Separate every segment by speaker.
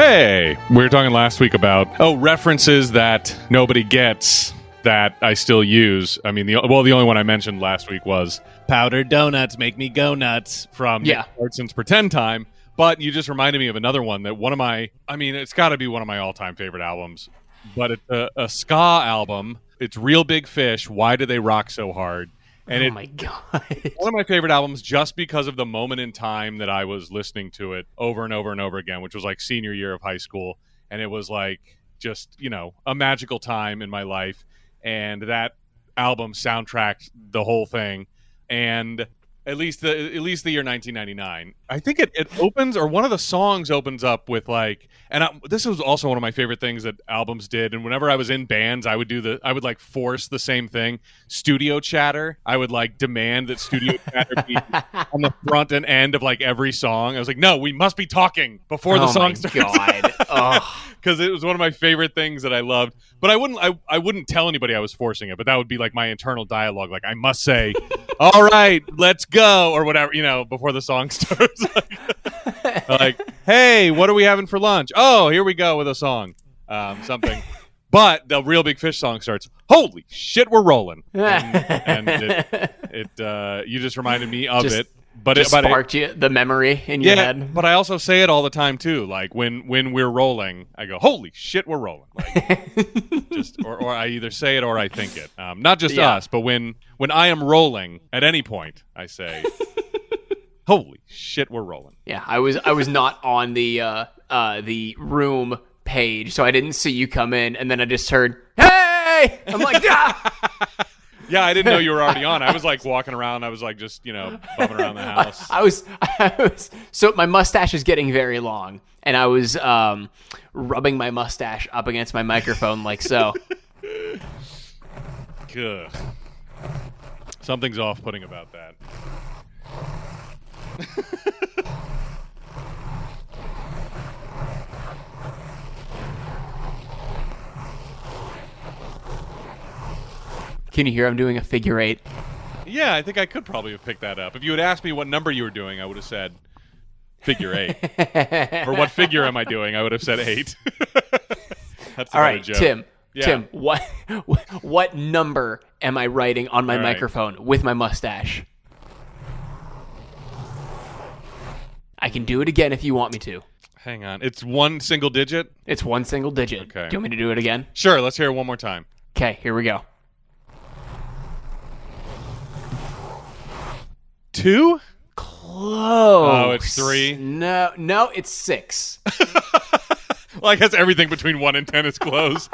Speaker 1: Hey, we were talking last week about references that nobody gets that I still use. I mean, the only one I mentioned last week was "Powdered Donuts Make Me Go Nuts" from Nick Clarkson's Pretend Time. But you just reminded me of another one that it's got to be one of my all-time favorite albums. But it's a ska album. It's Real Big Fish. Why Do They Rock So Hard? And
Speaker 2: my God.
Speaker 1: One of my favorite albums just because of the moment in time that I was listening to it over and over and over again, which was like senior year of high school. And it was like just, a magical time in my life. And that album soundtracked the whole thing. And at least the year 1999. I think it opens, or one of the songs opens up with this was also one of my favorite things that albums did. And whenever I was in bands, I would like force the same thing, studio chatter. I would like demand that studio chatter be on the front and end of like every song. I was like, no, we must be talking before the song starts.
Speaker 2: God.
Speaker 1: Because it was one of my favorite things that I loved. But I wouldn't tell anybody I was forcing it, but that would be like my internal dialogue. Like I must say, all right, let's go, or whatever, before the song starts. like, hey, what are we having for lunch? Oh, here we go with a song, something. But the Real Big Fish song starts, holy shit, we're rolling. And you just reminded me of it. But
Speaker 2: it sparked the memory in your head.
Speaker 1: But I also say it all the time too. Like when we're rolling, I go, "Holy shit, we're rolling!" Like, or I either say it or I think it. Not just us, but when I am rolling at any point, I say, "Holy shit, we're rolling!"
Speaker 2: Yeah, I was not on the room page, so I didn't see you come in, and then I just heard, "Hey!" I'm like, "Ah!"
Speaker 1: Yeah, I didn't know you were already on. I was like walking around. I was like just, bumming around the house.
Speaker 2: I was so my mustache is getting very long, and I was rubbing my mustache up against my microphone like so.
Speaker 1: Good. Something's off-putting about that.
Speaker 2: Can you hear I'm doing a figure eight?
Speaker 1: Yeah, I think I could probably have picked that up. If you had asked me what number you were doing, I would have said figure eight. Or what figure am I doing? I would have said 8. That's
Speaker 2: all right,
Speaker 1: joke.
Speaker 2: Tim.
Speaker 1: Yeah.
Speaker 2: Tim, what number am I writing on my microphone with my mustache? I can do it again if you want me to.
Speaker 1: Hang on. It's one single digit?
Speaker 2: It's one single digit.
Speaker 1: Okay.
Speaker 2: Do you want me to do it again?
Speaker 1: Sure, let's hear it one more time.
Speaker 2: Okay, here we go.
Speaker 1: 2?
Speaker 2: Close.
Speaker 1: Oh, it's 3?
Speaker 2: No, it's 6.
Speaker 1: Well, I guess everything between 1 and 10 is close.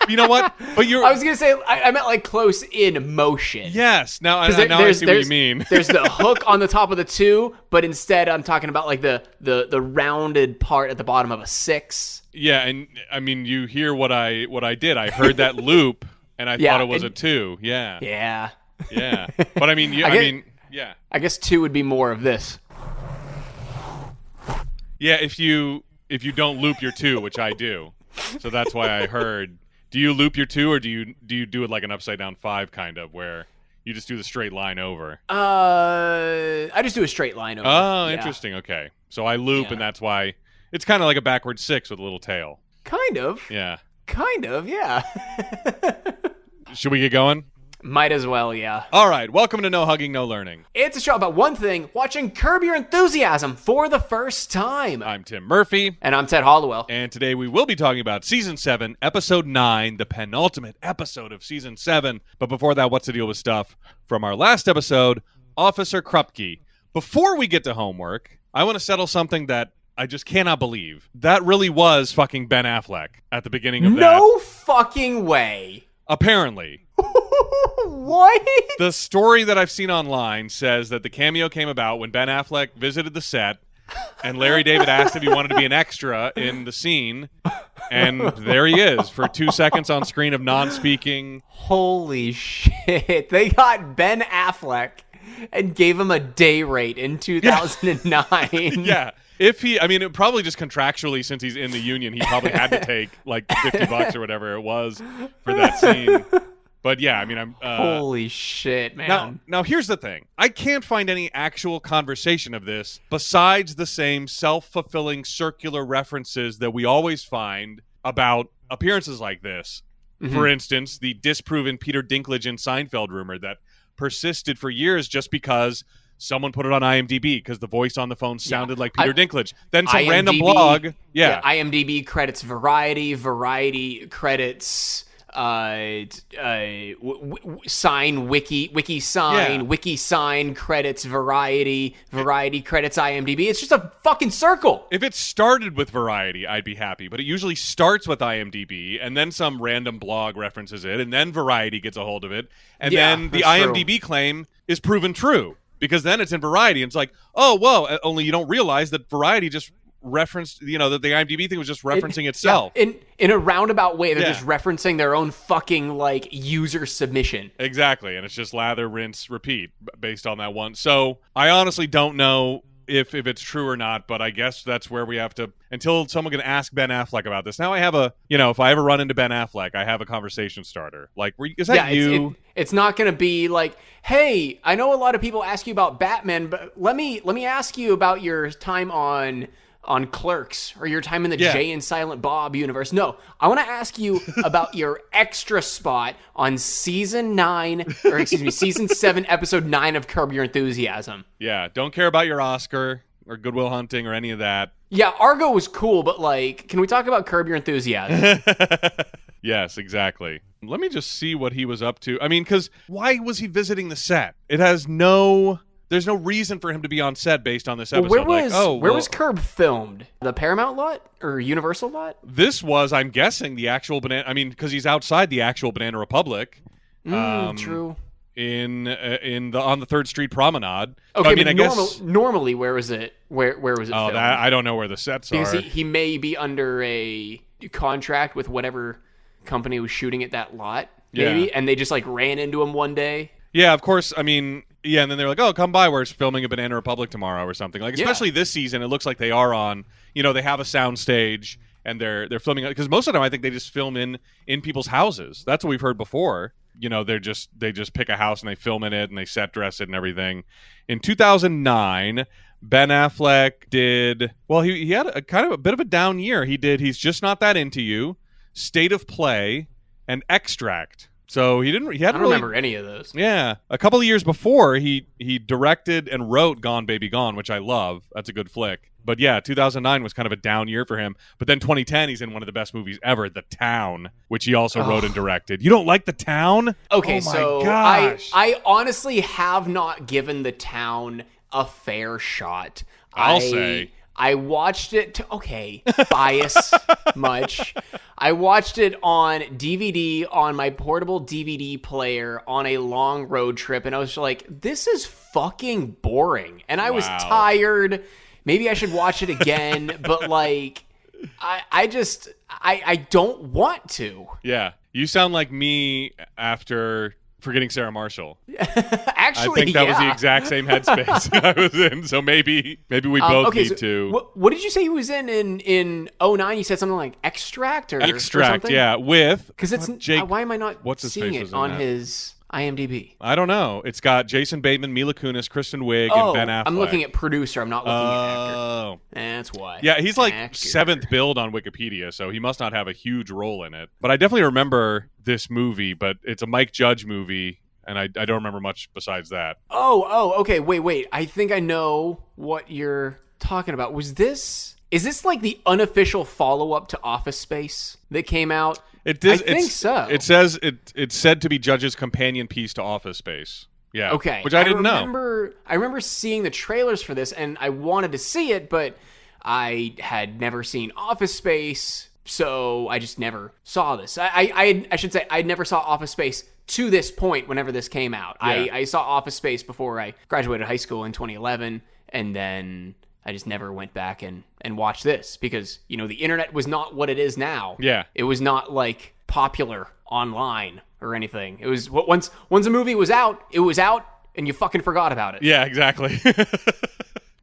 Speaker 1: You know what? But
Speaker 2: I was going to say, I meant like close in motion.
Speaker 1: Yes. Now I see what you mean.
Speaker 2: There's the hook on the top of the 2, but instead I'm talking about like the rounded part at the bottom of a 6.
Speaker 1: Yeah, and I mean, you hear what I did. I heard that loop, and I thought it was a 2. Yeah.
Speaker 2: Yeah.
Speaker 1: Yeah. But I mean, yeah.
Speaker 2: I guess 2 would be more of this.
Speaker 1: Yeah, if you don't loop your 2, which I do. So that's why I heard. Do you loop your 2, or do you do it like an upside down 5 kind of, where you just do the straight line over?
Speaker 2: I just do a straight line over.
Speaker 1: Oh, interesting. Okay. So I loop, and that's why it's kind of like a backward 6 with a little tail.
Speaker 2: Kind of.
Speaker 1: Yeah.
Speaker 2: Kind of, yeah.
Speaker 1: Should we get going?
Speaker 2: Might as well, yeah.
Speaker 1: All right, welcome to No Hugging, No Learning.
Speaker 2: It's a show about one thing, watching Curb Your Enthusiasm for the first time.
Speaker 1: I'm Tim Murphy.
Speaker 2: And I'm Ted Hollowell.
Speaker 1: And today we will be talking about Season 7, Episode 9, the penultimate episode of Season 7. But before that, what's the deal with stuff from our last episode, Officer Krupke. Before we get to homework, I want to settle something that I just cannot believe. That really was fucking Ben Affleck at the beginning of that.
Speaker 2: No fucking way.
Speaker 1: Apparently.
Speaker 2: What?
Speaker 1: The story that I've seen online says that the cameo came about when Ben Affleck visited the set, and Larry David asked if he wanted to be an extra in the scene, and there he is for 2 seconds on screen of non-speaking.
Speaker 2: Holy shit. They got Ben Affleck and gave him a day rate in 2009.
Speaker 1: Yeah. Probably just contractually, since he's in the union, he probably had to take like $50 or whatever it was for that scene. But yeah, I mean, I'm
Speaker 2: Holy shit, man.
Speaker 1: Now here's the thing. I can't find any actual conversation of this besides the same self-fulfilling circular references that we always find about appearances like this. For instance, the disproven Peter Dinklage and Seinfeld rumor that persisted for years just because someone put it on IMDb because the voice on the phone sounded like Peter Dinklage. Then some random blog. Yeah.
Speaker 2: IMDb credits Variety. Variety credits sign wiki sign wiki sign credits Variety credits IMDb. It's just a fucking circle.
Speaker 1: If it started with Variety, I'd be happy, but it usually starts with IMDb and then some random blog references it and then Variety gets a hold of it and then the IMDb claim is proven true because then it's in Variety and it's like, oh whoa, only you don't realize that Variety just referenced, that the IMDb thing was just referencing itself.
Speaker 2: Yeah, in a roundabout way, they're just referencing their own fucking user submission.
Speaker 1: Exactly, and it's just lather, rinse, repeat based on that one. So I honestly don't know if it's true or not, but I guess that's where we have to, until someone can ask Ben Affleck about this. Now I have if I ever run into Ben Affleck, I have a conversation starter. Like, is that you?
Speaker 2: It's not going to be like, hey, I know a lot of people ask you about Batman, but let me ask you about your time on Clerks or your time in the Jay and Silent Bob universe. No, I want to ask you about your extra spot on season 7, episode 9 of Curb Your Enthusiasm.
Speaker 1: Yeah, don't care about your Oscar or Good Will Hunting or any of that.
Speaker 2: Yeah, Argo was cool, but can we talk about Curb Your Enthusiasm?
Speaker 1: Yes, exactly. Let me just see what he was up to. I mean, because why was he visiting the set? There's no reason for him to be on set based on this episode.
Speaker 2: Where was Curb filmed? The Paramount lot or Universal lot?
Speaker 1: This was, I'm guessing, the actual Banana. I mean, because he's outside the actual Banana Republic.
Speaker 2: True.
Speaker 1: On the 3rd Street Promenade.
Speaker 2: Okay, so, I guess normally where was it? Where was it?
Speaker 1: Oh,
Speaker 2: filmed?
Speaker 1: I don't know where the sets
Speaker 2: because
Speaker 1: are.
Speaker 2: He may be under a contract with whatever company was shooting at that lot, maybe, and they just ran into him one day.
Speaker 1: Yeah, of course. I mean, yeah, and then they're like, "Oh, come by. We're filming a Banana Republic tomorrow or something." Especially this season, it looks like they are on. They have a sound stage and they're filming because most of the time I think they just film in people's houses. That's what we've heard before. They just pick a house and they film in it and they set dress it and everything. In 2009, Ben Affleck did well. He had a kind of a bit of a down year. He's Just Not That Into You, State of Play, and Extract. So I don't
Speaker 2: remember any of those.
Speaker 1: Yeah. A couple of years before, he directed and wrote Gone Baby Gone, which I love. That's a good flick. But yeah, 2009 was kind of a down year for him. But then 2010, he's in one of the best movies ever, The Town, which he also wrote and directed. You don't like The Town?
Speaker 2: Okay,
Speaker 1: oh my gosh.
Speaker 2: I honestly have not given The Town a fair shot.
Speaker 1: I'll say.
Speaker 2: I watched it, bias much. I watched it on DVD on my portable DVD player on a long road trip, and I was like, this is fucking boring. And I was tired. Maybe I should watch it again, but I don't want to.
Speaker 1: Yeah. You sound like me after Forgetting Sarah Marshall.
Speaker 2: Actually,
Speaker 1: I think that was the exact same headspace I was in. So maybe we both need to.
Speaker 2: What did you say he was in 2009? You said something like Extract or
Speaker 1: Extract,
Speaker 2: or
Speaker 1: yeah, with
Speaker 2: because it's
Speaker 1: Jake.
Speaker 2: Why am I not seeing it on his IMDb?
Speaker 1: I don't know. It's got Jason Bateman, Mila Kunis, Kristen Wiig, and Ben Affleck.
Speaker 2: I'm looking at producer. I'm not looking at actor. Oh, that's why.
Speaker 1: Yeah, he's seventh build on Wikipedia, so he must not have a huge role in it. But I definitely remember this movie. But it's a Mike Judge movie, and I don't remember much besides that.
Speaker 2: Okay. Wait. I think I know what you're talking about. Is this the unofficial follow-up to Office Space that came out? I think so.
Speaker 1: It says it's said to be Judge's companion piece to Office Space. Yeah.
Speaker 2: Okay.
Speaker 1: Which I didn't know.
Speaker 2: I remember seeing the trailers for this, and I wanted to see it, but I had never seen Office Space, so I just never saw this. I should say I never saw Office Space to this point whenever this came out. Yeah. I saw Office Space before I graduated high school in 2011, and then I just never went back and watched this because, the internet was not what it is now.
Speaker 1: Yeah.
Speaker 2: It was not popular online or anything. It was once a movie was out, it was out and you fucking forgot about it.
Speaker 1: Yeah, exactly.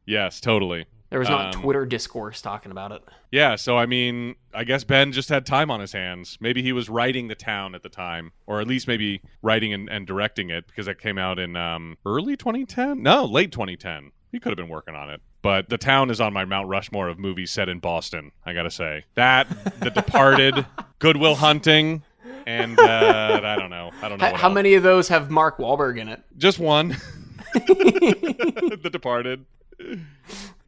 Speaker 1: Yes, totally.
Speaker 2: There was not Twitter discourse talking about it.
Speaker 1: Yeah, so I mean, I guess Ben just had time on his hands. Maybe he was writing The Town at the time, or at least maybe writing and directing it, because it came out in early 2010? No, late 2010. He could have been working on it. But The Town is on my Mount Rushmore of movies set in Boston, I gotta say. That, The Departed, Good Will Hunting, and I don't know.
Speaker 2: How many of those have Mark Wahlberg in it?
Speaker 1: Just one. The Departed.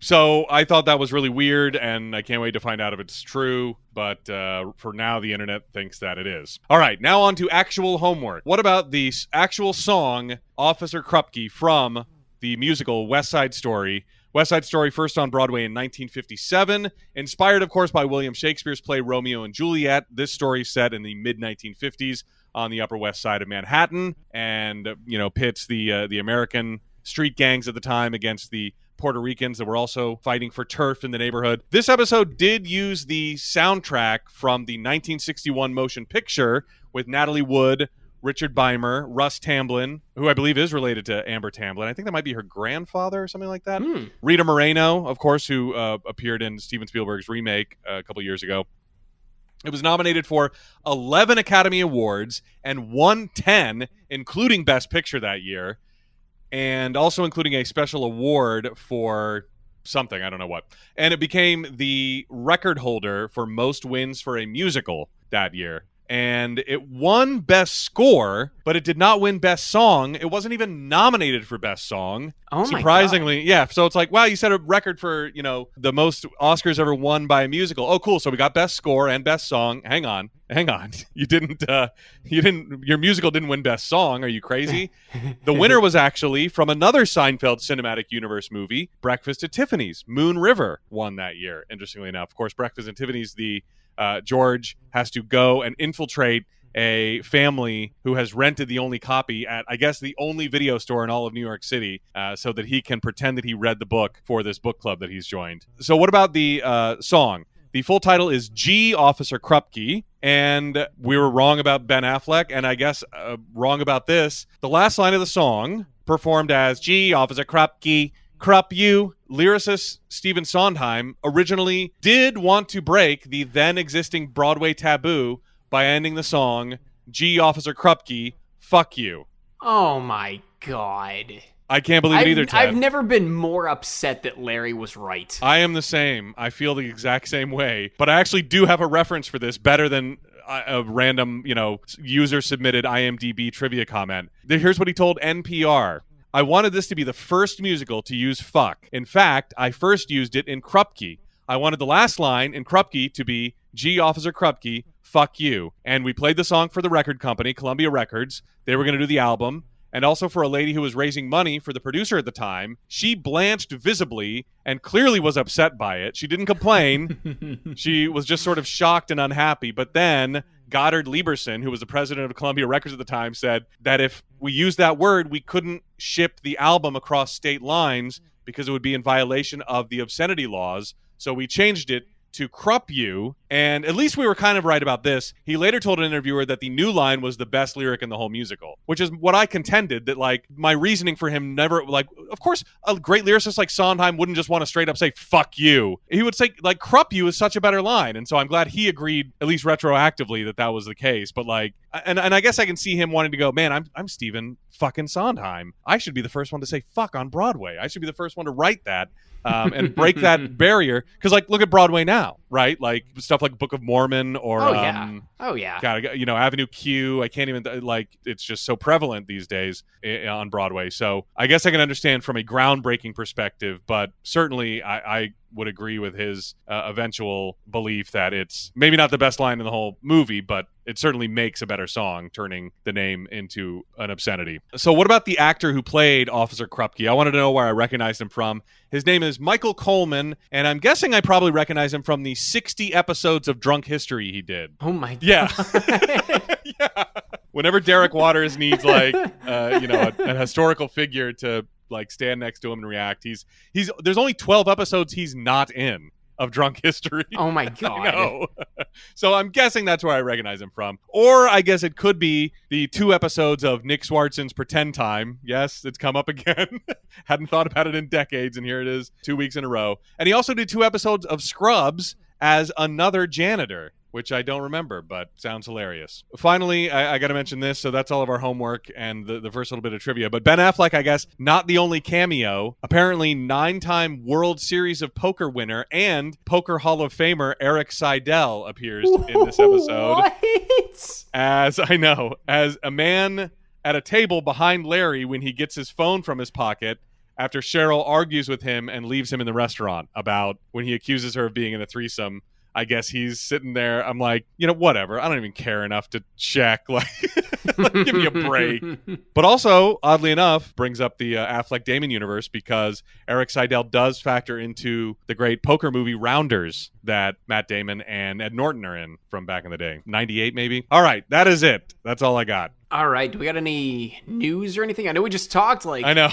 Speaker 1: So I thought that was really weird, and I can't wait to find out if it's true. But for now, the internet thinks that it is. All right, now on to actual homework. What about the actual song Officer Krupke from the musical West Side Story? West Side Story, first on Broadway in 1957, inspired, of course, by William Shakespeare's play Romeo and Juliet. This story set in the mid-1950s on the Upper West Side of Manhattan, and pits the American street gangs at the time against the Puerto Ricans that were also fighting for turf in the neighborhood. This episode did use the soundtrack from the 1961 motion picture with Natalie Wood, Richard Beimer, Russ Tamblyn, who I believe is related to Amber Tamblyn. I think that might be her grandfather or something like that. Rita Moreno, of course, who appeared in Steven Spielberg's remake a couple years ago. It was nominated for 11 Academy Awards and won 10, including Best Picture that year, and also including a special award for something, I don't know what. And it became the record holder for most wins for a musical that year. And it won Best Score, but it did not win Best Song. It wasn't even nominated for Best Song.
Speaker 2: Oh,
Speaker 1: surprisingly.
Speaker 2: My God.
Speaker 1: Yeah, so it's like, wow, you set a record for, the most Oscars ever won by a musical. Oh, cool. So we got Best Score and Best Song. Hang on. You didn't your musical didn't win Best Song. Are you crazy? The winner was actually from another Seinfeld Cinematic Universe movie, Breakfast at Tiffany's. Moon River won that year, interestingly enough. Of course, Breakfast at Tiffany's, George has to go and infiltrate a family who has rented the only copy at, I guess, the only video store in all of New York City, so that he can pretend that he read the book for this book club that he's joined. So what about the song? The full title is G, Officer Krupke, and we were wrong about Ben Affleck, and I guess wrong about this. The last line of the song, performed as G, Officer Krupke, Krupp you, lyricist Stephen Sondheim originally did want to break the then existing Broadway taboo by ending the song, G, Officer Krupke, fuck you.
Speaker 2: Oh my God.
Speaker 1: I can't believe it either, Ted.
Speaker 2: I've never been more upset that Larry was right.
Speaker 1: I am the same. I feel the exact same way. But I actually do have a reference for this better than a random, user-submitted IMDb trivia comment. Here's what he told NPR. I wanted this to be the first musical to use fuck. In fact, I first used it in Krupke. I wanted the last line in Krupke to be, G, Officer Krupke, fuck you. And we played the song for the record company, Columbia Records. They were going to do the album. And also for a lady who was raising money for the producer at the time. She blanched visibly and clearly was upset by it. She didn't complain. She was just sort of shocked and unhappy. But then Goddard Lieberson, who was the president of Columbia Records at the time, said that if we used that word, we couldn't ship the album across state lines because it would be in violation of the obscenity laws. So we changed it to Krupp you, and at least we were kind of right about this. He later told an interviewer that the new line was the best lyric in the whole musical, which is what I contended, that my reasoning for him never, of course, a great lyricist like Sondheim wouldn't just want to straight up say, fuck you. He would say, Krupp you is such a better line, and so I'm glad he agreed, at least retroactively, that was the case, but and I guess I can see him wanting to go, man, I'm Stephen fucking Sondheim. I should be the first one to say fuck on Broadway. I should be the first one to write that. And break that barrier, because look at Broadway now, right? Stuff like Book of Mormon or
Speaker 2: God,
Speaker 1: Avenue Q. I can't even it's just so prevalent these days on Broadway. So I guess I can understand from a groundbreaking perspective, but certainly I would agree with his eventual belief that it's maybe not the best line in the whole movie, but it certainly makes a better song, turning the name into an obscenity. So what about the actor who played Officer Krupke? I wanted to know where I recognized him from. His name is Michael Coleman, and I'm guessing I probably recognize him from the 60 episodes of Drunk History he did.
Speaker 2: Oh my God.
Speaker 1: Yeah. Yeah. Whenever Derek Waters needs a historical figure to stand next to him and react, he's there's only 12 episodes he's not in. of Drunk History.
Speaker 2: Oh my God.
Speaker 1: I know. So I'm guessing that's where I recognize him from. Or I guess it could be the 2 episodes of Nick Swartzen's Pretend Time. Yes, it's come up again. Hadn't thought about it in decades, and here it is 2 weeks in a row. And he also did 2 episodes of Scrubs as another janitor, which I don't remember, but sounds hilarious. Finally, I got to mention this. So that's all of our homework and the first little bit of trivia. But Ben Affleck, I guess, not the only cameo. Apparently, 9-time World Series of Poker winner and Poker Hall of Famer Eric Seidel appears in this episode.
Speaker 2: What?
Speaker 1: As a man at a table behind Larry when he gets his phone from his pocket after Cheryl argues with him and leaves him in the restaurant about when he accuses her of being in a threesome. I guess he's sitting there. I'm like, whatever. I don't even care enough to check. Like, give me a break. But also, oddly enough, brings up the Affleck-Damon universe because Eric Seidel does factor into the great poker movie Rounders that Matt Damon and Ed Norton are in from back in the day. 98, maybe? All right, that is it. That's all I got.
Speaker 2: All right. Do we got any news or anything? I know we just talked
Speaker 1: I know.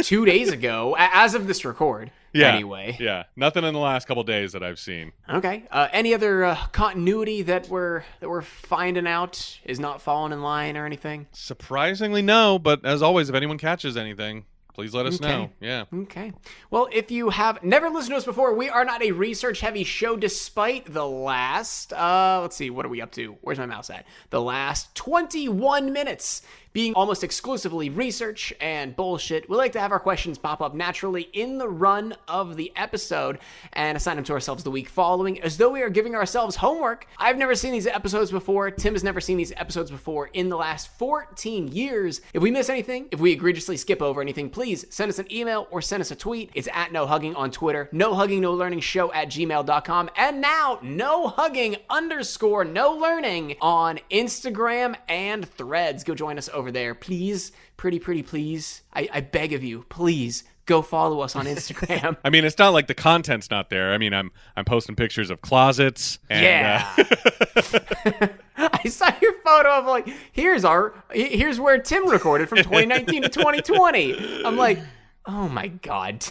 Speaker 2: 2 days ago, as of this record.
Speaker 1: Yeah.
Speaker 2: Anyway.
Speaker 1: Yeah. Nothing in the last couple days that I've seen.
Speaker 2: Okay. Any other continuity that we're finding out is not falling in line or anything?
Speaker 1: Surprisingly, no. But as always, if anyone catches anything, please let us know. Yeah.
Speaker 2: Okay. Well, if you have never listened to us before, we are not a research-heavy show despite the last, let's see, what are we up to? Where's my mouse at? The last 21 minutes being almost exclusively research and bullshit. We like to have our questions pop up naturally in the run of the episode and assign them to ourselves the week following as though we are giving ourselves homework. I've never seen these episodes before. Tim has never seen these episodes before in the last 14 years. If we miss anything, if we egregiously skip over anything, please send us an email or send us a tweet. It's at NoHugging on Twitter, nohuggingnolearningshow@gmail.com, and now nohugging_nolearning on Instagram and Threads. Go join us over there, please. Pretty please. I beg of you, please go follow us on Instagram.
Speaker 1: I mean, it's not like the content's not there. I mean, I'm posting pictures of closets. And,
Speaker 2: yeah. I saw your photo of like, here's where Tim recorded from 2019 to 2020. I'm like, oh my God.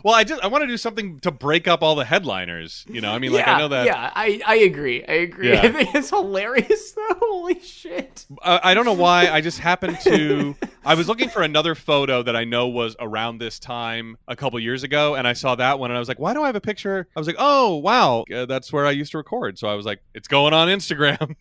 Speaker 1: Well, I want to do something to break up all the headliners. I mean, I know that.
Speaker 2: Yeah, I agree.
Speaker 1: Yeah.
Speaker 2: I think it's hilarious though. Holy shit.
Speaker 1: I don't know why. I just happened to. I was looking for another photo that I know was around this time a couple years ago, and I saw that one, and I was like, why do I have a picture? I was like, oh, wow, that's where I used to record. So I was like, it's going on Instagram.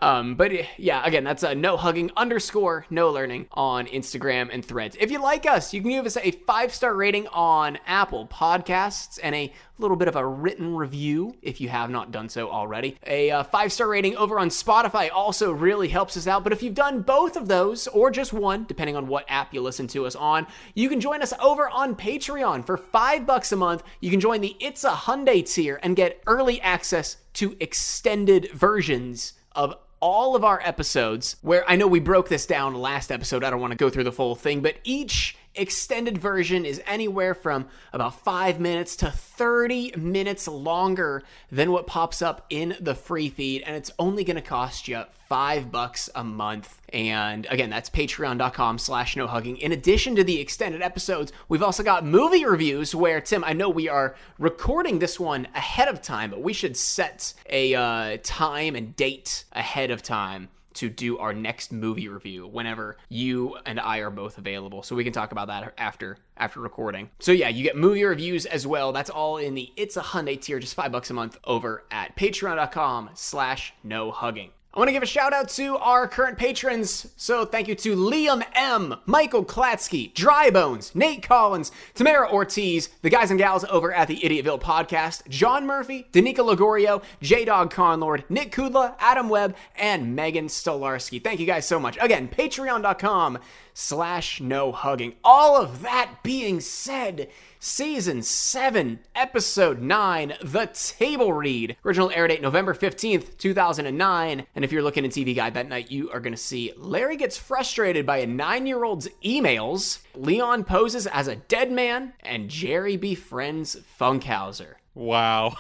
Speaker 2: But yeah, again, that's nohugging_nolearning on Instagram and Threads. If you like us, you can give us a 5-star rating on Apple Podcasts and a little bit of a written review if you have not done so already. A 5-star rating over on Spotify also really helps us out. But if you've done both of those, or just one, depending on what app you listen to us on, you can join us over on Patreon for $5 a month. You can join the It's a Hyundai tier and get early access to extended versions of all of our episodes, where I know we broke this down last episode. I don't want to go through the full thing, but each extended version is anywhere from about 5 minutes to 30 minutes longer than what pops up in the free feed, and it's only going to cost you $5 a month. And again, that's patreon.com/nohugging. In addition to the extended episodes, we've also got movie reviews where, Tim, I know we are recording this one ahead of time, but we should set a time and date ahead of time to do our next movie review whenever you and I are both available, so we can talk about that after recording. So yeah, you get movie reviews as well. That's all in the It's a Hyundai tier, just $5 a month over at patreon.com/nohugging. I want to give a shout out to our current patrons. So thank you to Liam M, Michael Klatsky, Dry Bones, Nate Collins, Tamara Ortiz, the guys and gals over at the Idiotville podcast, John Murphy, Danica Ligorio, J-Dog Conlord, Nick Kudla, Adam Webb, and Megan Stolarski. Thank you guys so much. Again, patreon.com/nohugging. All of that being said, Season 7, Episode 9, The Table Read. Original air date November 15th, 2009. And if you're looking at TV Guide that night, you are going to see Larry gets frustrated by a 9-year-old's emails, Leon poses as a dead man, and Jerry befriends Funkhauser.
Speaker 1: Wow.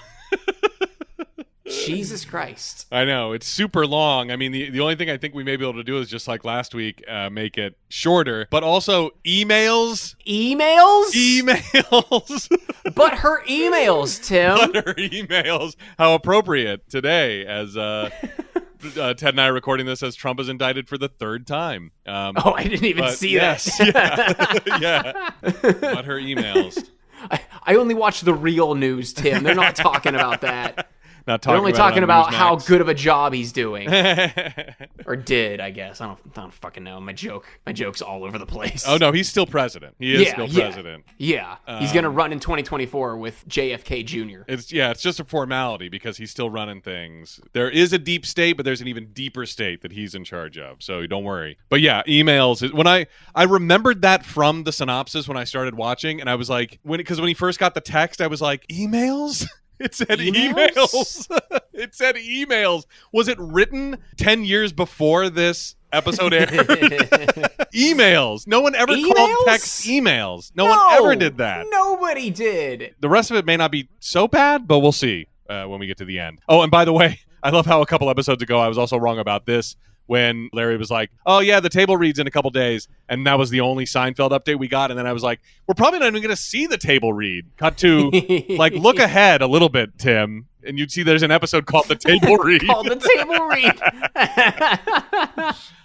Speaker 2: Jesus Christ.
Speaker 1: I know. It's super long. I mean, the only thing I think we may be able to do is just like last week, make it shorter. But also emails.
Speaker 2: Emails?
Speaker 1: Emails.
Speaker 2: But her emails, Tim.
Speaker 1: But her emails. How appropriate today as... Ted and I are recording this as Trump is indicted for the third time.
Speaker 2: I didn't even see
Speaker 1: that. Yeah. But her emails.
Speaker 2: I only watch the real news, Tim. They're not talking about that.
Speaker 1: Not talking.
Speaker 2: They're only
Speaker 1: about
Speaker 2: talking about
Speaker 1: Newsmax.
Speaker 2: how good of a job he's doing, or did, I guess. I don't fucking know. My joke's all over the place.
Speaker 1: Oh no, he's still president. He is still president.
Speaker 2: Yeah, he's gonna run in 2024 with JFK Jr.
Speaker 1: It's just a formality because he's still running things. There is a deep state, but there's an even deeper state that he's in charge of. So don't worry. But yeah, emails. When I remembered that from the synopsis when I started watching, and I was like, when he first got the text, I was like, emails. It said emails. It said emails. Was it written 10 years before this episode aired? Emails. No one ever called text emails. No one ever did that.
Speaker 2: Nobody did.
Speaker 1: The rest of it may not be so bad, but we'll see when we get to the end. Oh, and by the way, I love how a couple episodes ago I was also wrong about this. When Larry was like, oh, yeah, the table reads in a couple days. And that was the only Seinfeld update we got. And then I was like, we're probably not even going to see the table read. Cut to, like, look ahead a little bit, Tim. And you'd see there's an episode called The Table Read.
Speaker 2: Called The Table Read.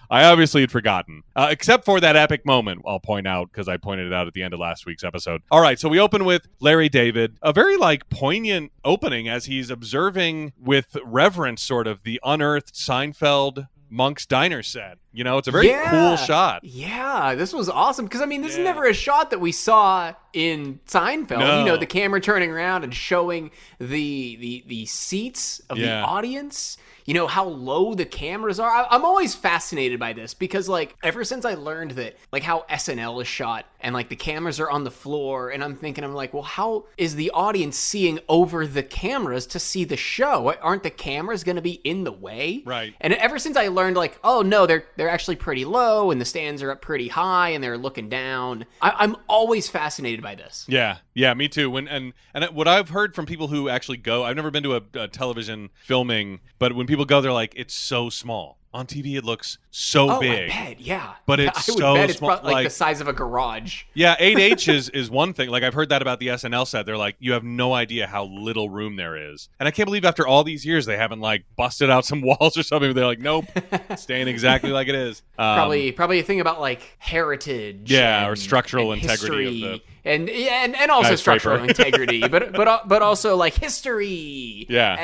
Speaker 1: I obviously had forgotten, except for that epic moment, I'll point out, because I pointed it out at the end of last week's episode. All right, so we open with Larry David, a very, poignant opening as he's observing with reverence, sort of, the unearthed Seinfeld Monk's Diner set. You know, it's a very cool shot.
Speaker 2: Yeah, this was awesome. Because, I mean, this is never a shot that we saw in Seinfeld.
Speaker 1: No.
Speaker 2: You know, the camera turning around and showing the seats of the audience. You know, how low the cameras are. I'm always fascinated by this because, ever since I learned that, how SNL is shot and, the cameras are on the floor, and I'm like, well, how is the audience seeing over the cameras to see the show? Aren't the cameras going to be in the way?
Speaker 1: Right.
Speaker 2: And ever since I learned, oh, no, they're actually pretty low and the stands are up pretty high and they're looking down. I'm always fascinated by this.
Speaker 1: Yeah, me too. And what I've heard from people who actually go, I've never been to a television filming, but when people go, they're like, it's so small. On TV, it looks so big.
Speaker 2: I bet, yeah.
Speaker 1: But it's
Speaker 2: I would
Speaker 1: so
Speaker 2: bet it's
Speaker 1: small.
Speaker 2: Like the size of a garage.
Speaker 1: Yeah, 8H is one thing. I've heard that about the SNL set. They're like, you have no idea how little room there is. And I can't believe after all these years, they haven't, busted out some walls or something. They're like, nope, staying exactly like it is.
Speaker 2: Probably a thing about, heritage.
Speaker 1: Yeah, or structural
Speaker 2: and
Speaker 1: integrity
Speaker 2: history,
Speaker 1: of the...
Speaker 2: And also structural integrity, but also history.
Speaker 1: Yeah.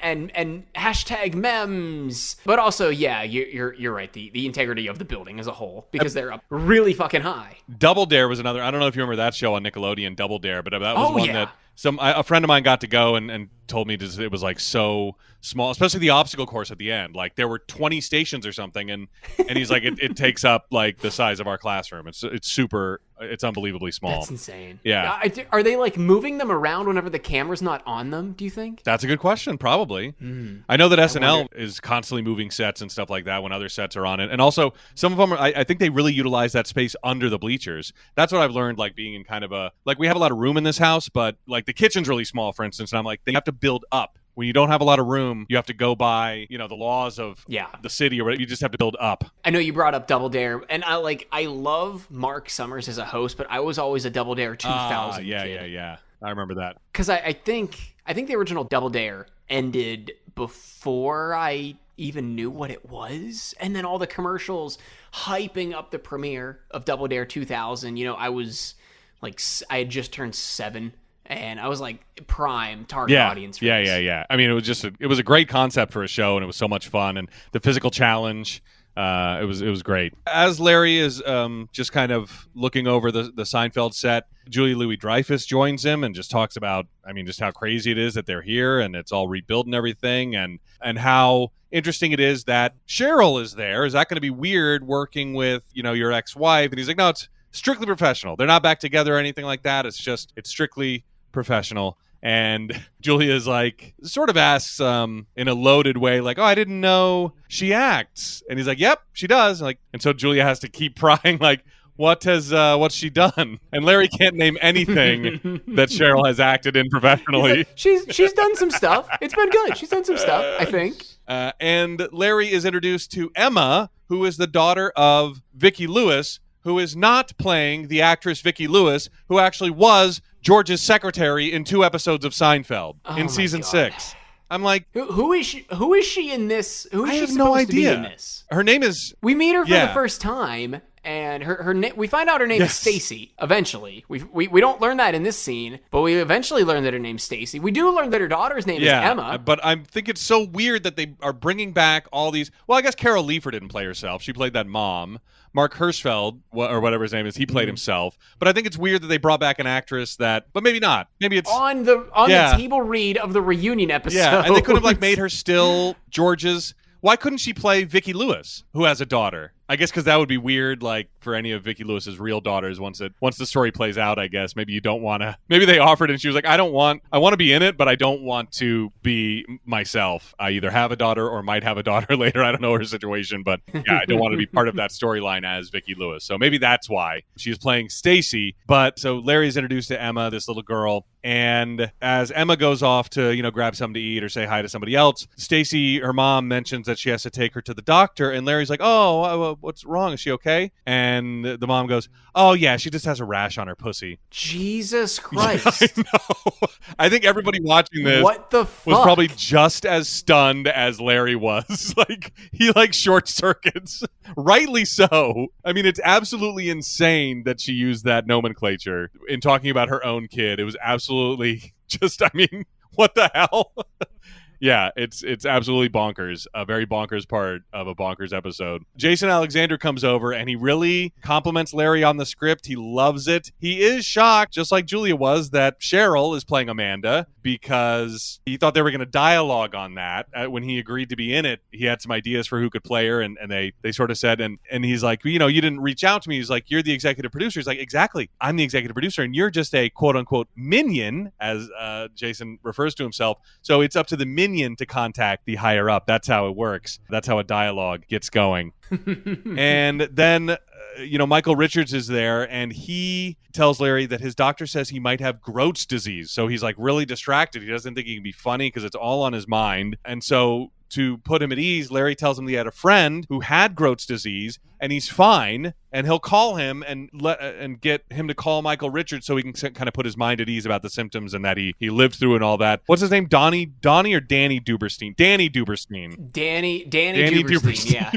Speaker 2: And hashtag memes. But also, yeah, you're right. The integrity of the building as a whole, because they're up really fucking high.
Speaker 1: Double Dare was another. I don't know if you remember that show on Nickelodeon, Double Dare, but that was one that a friend of mine got to go and told me it was so small, especially the obstacle course at the end. There were 20 stations or something, and he's like, it takes up the size of our classroom. It's unbelievably small.
Speaker 2: That's insane.
Speaker 1: Yeah.
Speaker 2: Are they moving them around whenever the camera's not on them, do you think?
Speaker 1: That's a good question, probably. I know that SNL is constantly moving sets and stuff like that when other sets are on it. And also, some of them, I think they really utilize that space under the bleachers. That's what I've learned, being in kind of a... we have a lot of room in this house, but, the kitchen's really small, for instance, and I'm like, they have to build up. When you don't have a lot of room, you have to go by, the laws of the city or whatever. You just have to build up. I
Speaker 2: know you brought up Double Dare, and I love Mark Summers as a host, but I was always a Double Dare 2000 kid.
Speaker 1: Yeah. I remember that.
Speaker 2: Because I think the original Double Dare ended before I even knew what it was, and then all the commercials hyping up the premiere of Double Dare 2000. I was I had just turned 7. And I was prime target audience for this.
Speaker 1: Yeah. I mean, it was a great concept for a show, and it was so much fun, and the physical challenge, it was great. As Larry is just kind of looking over the Seinfeld set, Julia Louis-Dreyfus joins him and just talks about, just how crazy it is that they're here and it's all rebuilt and everything, and how interesting it is that Cheryl is there. Is that going to be weird working with your ex-wife? And he's like, no, it's strictly professional. They're not back together or anything like that. It's strictly professional. And Julia's sort of asks in a loaded way, oh, I didn't know she acts. And he's like, yep, she does. And so Julia has to keep prying, what's she done? And Larry can't name anything that Cheryl has acted in professionally.
Speaker 2: She's done some stuff. It's been good. She's done some stuff, I think.
Speaker 1: And Larry is introduced to Emma, who is the daughter of Vicki Lewis, who is not playing the actress Vicki Lewis, who actually was George's secretary in 2 episodes of Seinfeld in season 6. I'm like,
Speaker 2: who is she? Who is she in this? Who is
Speaker 1: I
Speaker 2: she
Speaker 1: have
Speaker 2: supposed
Speaker 1: no
Speaker 2: to
Speaker 1: idea.
Speaker 2: be in this?
Speaker 1: Her name is.
Speaker 2: We meet her for the first time, and we find out her name is Stacy. Eventually, we don't learn that in this scene, but we eventually learn that her name's Stacy. We do learn that her daughter's name is Emma.
Speaker 1: But I think it's so weird that they are bringing back all these. Well, I guess Carol Leifer didn't play herself; she played that mom. Mark Hirschfeld, or whatever his name is, he played himself. But I think it's weird that they brought back an actress that, but maybe not. Maybe it's
Speaker 2: on the table read of the reunion episode.
Speaker 1: Yeah, and they could have made her still George's. Why couldn't she play Vicki Lewis, who has a daughter? I guess because that would be weird, like, for any of Vicki Lewis's real daughters once the story plays out, I guess. Maybe you don't want to... Maybe they offered and she was like, I want to be in it, but I don't want to be myself. I either have a daughter or might have a daughter later. I don't know her situation, but yeah, I don't want to be part of that storyline as Vicki Lewis. So maybe that's why she's playing Stacy. But so Larry's introduced to Emma, this little girl, and as Emma goes off to, grab something to eat or say hi to somebody else, Stacy, her mom, mentions that she has to take her to the doctor, and Larry's like, oh, what's wrong? Is she okay? And the mom goes, oh, yeah, she just has a rash on her pussy.
Speaker 2: Jesus Christ.
Speaker 1: Yeah, I know. I think everybody watching this
Speaker 2: was
Speaker 1: probably just as stunned as Larry was. He short circuits. Rightly so. I mean, it's absolutely insane that she used that nomenclature in talking about her own kid. It was absolutely just, what the hell? Yeah, it's absolutely bonkers. A very bonkers part of a bonkers episode. Jason Alexander comes over and he really compliments Larry on the script. He loves it. He is shocked, just like Julia was, that Cheryl is playing Amanda because he thought they were going to dialogue on that. When he agreed to be in it, he had some ideas for who could play her, and they sort of said, and he's like, you didn't reach out to me. He's like, you're the executive producer. He's like, exactly. I'm the executive producer, and you're just a quote-unquote minion, as Jason refers to himself. So it's up to the minion to contact the higher up. That's how it works. That's how a dialogue gets going. And then Michael Richards is there, and he tells Larry that his doctor says he might have Groat's disease. So he's really distracted. He doesn't think he can be funny because it's all on his mind. And so to put him at ease, Larry tells him he had a friend who had Groat's disease, and he's fine, and he'll call him and get him to call Michael Richards so he can kind of put his mind at ease about the symptoms and that he lived through and all that. What's his name? Donnie or Danny Duberstein? Danny Duberstein.
Speaker 2: Danny Duberstein, yeah.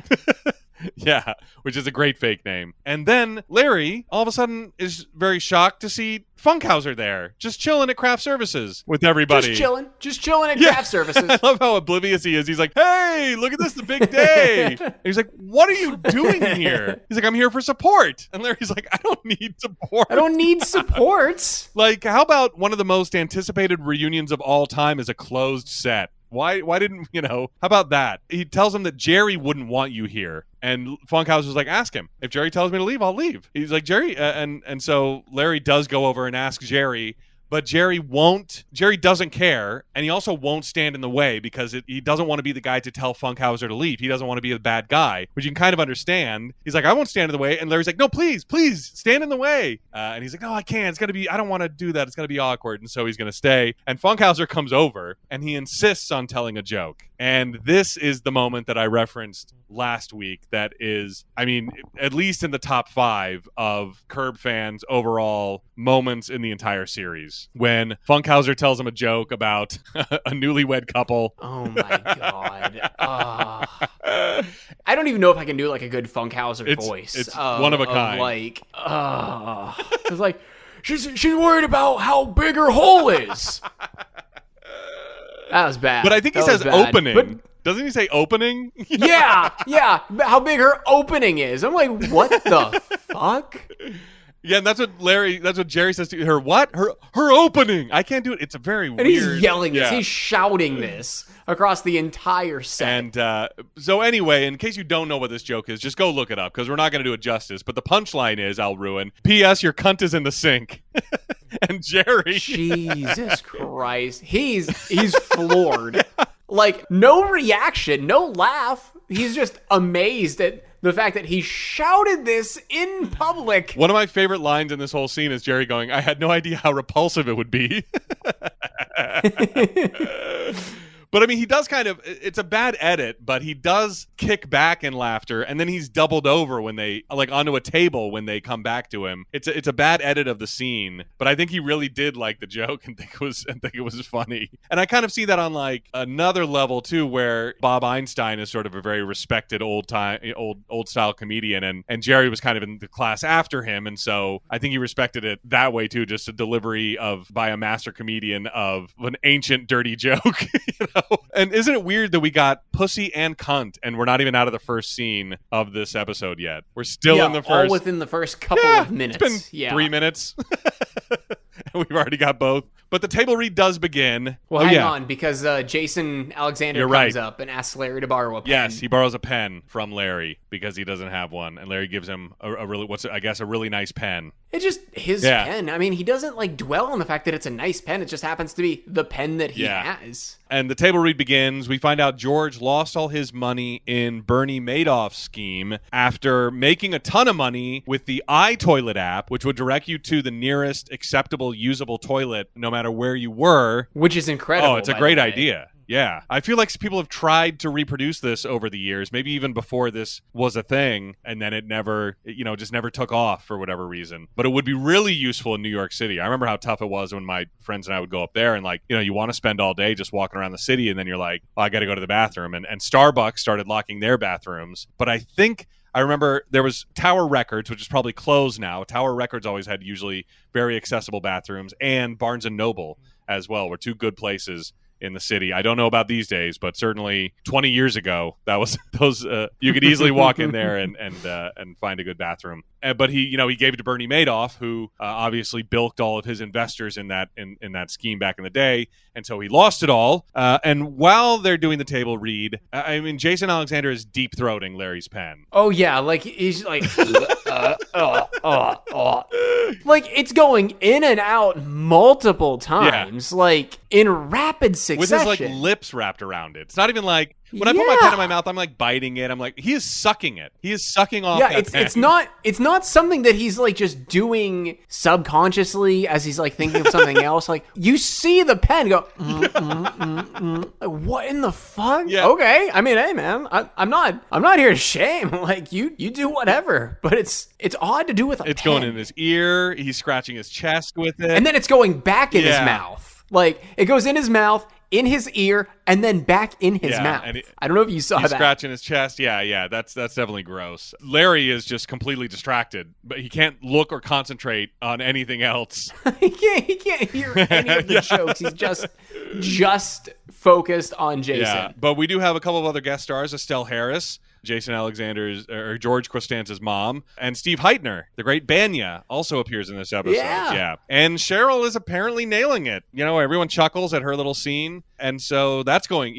Speaker 1: Yeah, which is a great fake name. And then Larry, all of a sudden, is very shocked to see Funkhauser there, just chilling at craft services with everybody.
Speaker 2: Just chilling at craft services.
Speaker 1: I love how oblivious he is. He's like, hey, look at this, the big day. And he's like, what are you doing here? He's like, I'm here for support. And Larry's like, I don't need support.
Speaker 2: I don't need support.
Speaker 1: How about one of the most anticipated reunions of all time is a closed set? Why didn't, how about that? He tells him that Jerry wouldn't want you here. And Funkhauser's like, ask him. If Jerry tells me to leave, I'll leave. He's like, Jerry. And so Larry does go over and ask Jerry, but Jerry won't. Jerry doesn't care. And he also won't stand in the way because he doesn't want to be the guy to tell Funkhauser to leave. He doesn't want to be a bad guy, which you can kind of understand. He's like, I won't stand in the way. And Larry's like, no, please stand in the way. And he's like, no, I can't. It's going to be, I don't want to do that. It's going to be awkward. And so he's going to stay. And Funkhauser comes over and he insists on telling a joke. And this is the moment that I referenced last week that is, at least in the top 5 of Curb fans' overall moments in the entire series. When Funkhauser tells him a joke about a newlywed couple.
Speaker 2: Oh my God. I don't even know if I can do a good Funkhauser voice.
Speaker 1: It's one of a kind.
Speaker 2: It's she's worried about how big her hole is. That was bad.
Speaker 1: But I think he says opening. But doesn't he say opening?
Speaker 2: Yeah. How big her opening is. I'm like, what the fuck?
Speaker 1: Yeah, and that's what Jerry says to her. What? Her opening. I can't do it. It's a very weird.
Speaker 2: And he's yelling this. He's shouting this across the entire set.
Speaker 1: And so anyway, in case you don't know what this joke is, just go look it up because we're not going to do it justice. But the punchline is, I'll ruin. P.S. Your cunt is in the sink. And Jerry.
Speaker 2: Jesus Christ. He's floored. No reaction, no laugh. he's just amazed at the fact that he shouted this in public.
Speaker 1: One of my favorite lines in this whole scene is Jerry going, "I had no idea how repulsive it would be." But I mean, he does it's a bad edit, but he does kick back in laughter, and then he's doubled over when they, like, onto a table when they come back to him. It's a bad edit of the scene, but I think he really did like the joke and think it was funny. And I kind of see that on, like, another level too, where Bob Einstein is sort of a very respected old style comedian, and Jerry was kind of in the class after him, and so I think he respected it that way too, just a delivery by a master comedian of an ancient dirty joke. You know? And isn't it weird that we got pussy and cunt, and we're not even out of the first scene of this episode yet? We're still in the first.
Speaker 2: All within the first couple of minutes.
Speaker 1: It's been 3 minutes. And we've already got both. But the table read does begin.
Speaker 2: Well, hang on, because Jason Alexander comes up and asks Larry to borrow a pen.
Speaker 1: Yes, he borrows a pen from Larry because he doesn't have one, and Larry gives him a really nice pen.
Speaker 2: It's just his pen. I mean, he doesn't like dwell on the fact that it's a nice pen. It just happens to be the pen that he has.
Speaker 1: And the table read begins. We find out George lost all his money in Bernie Madoff's scheme after making a ton of money with the iToilet app, which would direct you to the nearest acceptable usable toilet no matter where you were.
Speaker 2: Which is incredible.
Speaker 1: Oh, it's a great idea. Yeah. I feel like people have tried to reproduce this over the years, maybe even before this was a thing, and then it never, just never took off for whatever reason. But it would be really useful in New York City. I remember how tough it was when my friends and I would go up there and, like, you want to spend all day just walking around the city, and then you're like, oh, I got to go to the bathroom. And Starbucks started locking their bathrooms. But I remember there was Tower Records, which is probably closed now. Tower Records always had usually very accessible bathrooms, and Barnes & Noble as well were two good places in the city. I don't know about these days, but certainly 20 years ago, that was those. You could easily walk in there and find a good bathroom. But he gave it to Bernie Madoff, who obviously bilked all of his investors in that scheme back in the day, and so he lost it all. And while they're doing the table read, I mean, Jason Alexander is deep throating Larry's pen.
Speaker 2: Oh yeah, like he's like, like it's going in and out multiple times, like in rapid succession,
Speaker 1: with his like lips wrapped around it. It's not even like. When I put my pen in my mouth, I'm like biting it. I'm like, he is sucking it. He is sucking off that pen.
Speaker 2: It's not something that he's like just doing subconsciously as he's like thinking of something else. Like you see the pen go, Like, what in the fuck?
Speaker 1: Yeah.
Speaker 2: Okay. I mean, hey man, I'm not here to shame. Like you do whatever, but it's odd to do with a pen.
Speaker 1: It's going in his ear. He's scratching his chest with it.
Speaker 2: And then it's going back in his mouth. Like it goes in his mouth, in his ear, and then back in his mouth. I don't know if you saw that.
Speaker 1: He's scratching his chest. Yeah. That's definitely gross. Larry is just completely distracted, but he can't look or concentrate on anything else.
Speaker 2: He can't hear any of the jokes. He's just focused on Jason.
Speaker 1: Yeah, but we do have a couple of other guest stars. Estelle Harris, Jason Alexander's or George Costanza's mom, and Steve Heitner, the great Banya, also appears in this episode. Yeah. And Cheryl is apparently nailing it. Everyone chuckles at her little scene, and so that's going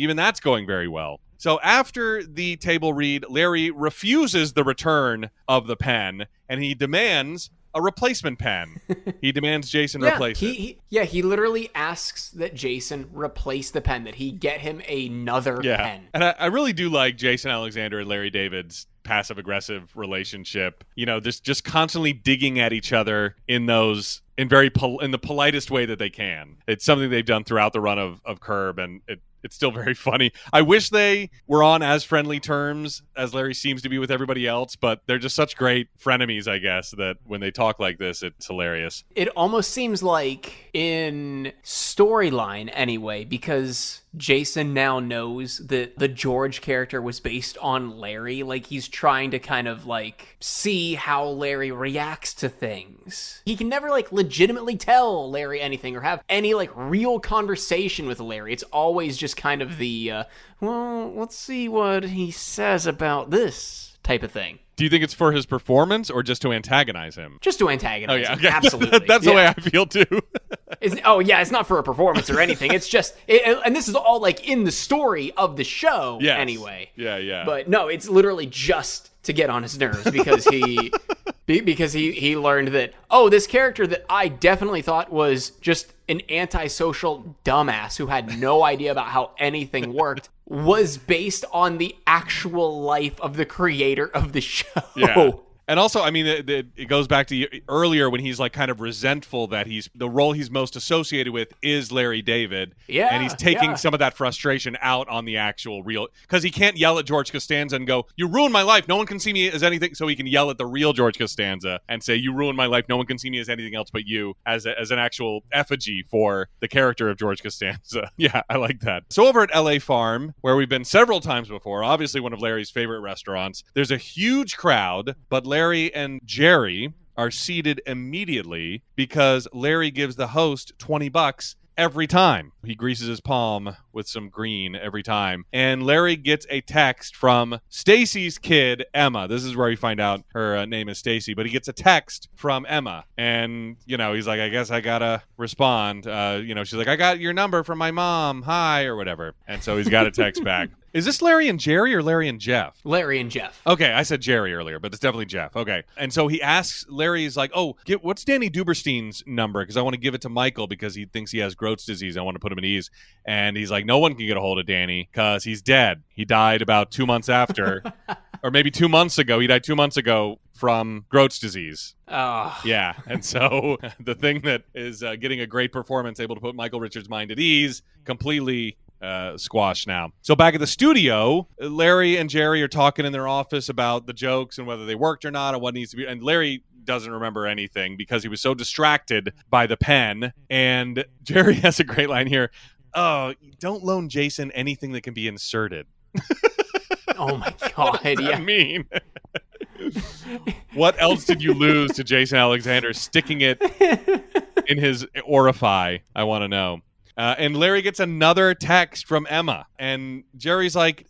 Speaker 1: very well. So after the table read, Larry refuses the return of the pen, and he demands a replacement pen. He demands Jason replace it.
Speaker 2: He literally asks that Jason replace the pen, that he get him another pen.
Speaker 1: And I really do like Jason Alexander and Larry David's passive-aggressive relationship. Just constantly digging at each other in the politest way that they can. It's something they've done throughout the run of Curb, and it's still very funny. I wish they were on as friendly terms as Larry seems to be with everybody else, but they're just such great frenemies, I guess, that when they talk like this, it's hilarious.
Speaker 2: It almost seems like in storyline anyway, because Jason now knows that the George character was based on Larry. Like he's trying to kind of like see how Larry reacts to things. He can never like legitimately tell Larry anything or have any like real conversation with Larry. It's always just kind of the, well, let's see what he says about this type of thing.
Speaker 1: Do you think it's for his performance or just to antagonize him?
Speaker 2: Just to antagonize him.
Speaker 1: Okay.
Speaker 2: Absolutely.
Speaker 1: That's the way I feel too.
Speaker 2: It's not for a performance or anything. It's just, and this is all like in the story of the show anyway.
Speaker 1: Yeah.
Speaker 2: But no, it's literally just to get on his nerves because he learned that, this character that I definitely thought was just an antisocial dumbass who had no idea about how anything worked was based on the actual life of the creator of the show.
Speaker 1: Yeah. And also, I mean, it goes back to earlier when he's like kind of resentful that the role he's most associated with is Larry David.
Speaker 2: Yeah.
Speaker 1: And he's taking some of that frustration out on the actual real, because he can't yell at George Costanza and go, "You ruined my life. No one can see me as anything." So he can yell at the real George Costanza and say, "You ruined my life. No one can see me as anything else but you," as an actual effigy for the character of George Costanza. Yeah, I like that. So over at LA Farm, where we've been several times before, obviously one of Larry's favorite restaurants, there's a huge crowd, but Larry and Jerry are seated immediately because Larry gives the host $20 every time. He greases his palm with some green every time. And Larry gets a text from Stacy's kid, Emma. This is where we find out her name is Stacy, but he gets a text from Emma. And, he's like, "I guess I gotta respond." She's like, "I got your number from my mom. Hi," or whatever. And so he's got a text back. Is this Larry and Jerry or Larry and Jeff?
Speaker 2: Larry and Jeff.
Speaker 1: Okay, I said Jerry earlier, but it's definitely Jeff. Okay. And so he asks, Larry's like, "Oh, what's Danny Duberstein's number? Because I want to give it to Michael because he thinks he has Groat's disease. I want to put him at ease." And he's like, "No one can get a hold of Danny because he's dead. He died about 2 months after." Or maybe 2 months ago. He died 2 months ago from Groat's disease.
Speaker 2: Oh.
Speaker 1: Yeah. And so the thing that is getting a great performance, able to put Michael Richards' mind at ease, completely squashed now. So back at the studio, Larry and Jerry are talking in their office about the jokes and whether they worked or not and what needs to be. And Larry doesn't remember anything because he was so distracted by the pen. And Jerry has a great line here. "Oh, don't loan Jason anything that can be inserted."
Speaker 2: Oh my God.
Speaker 1: I mean, what else did you lose to Jason Alexander sticking it in his orify? I want to know. And Larry gets another text from Emma. And Jerry's like,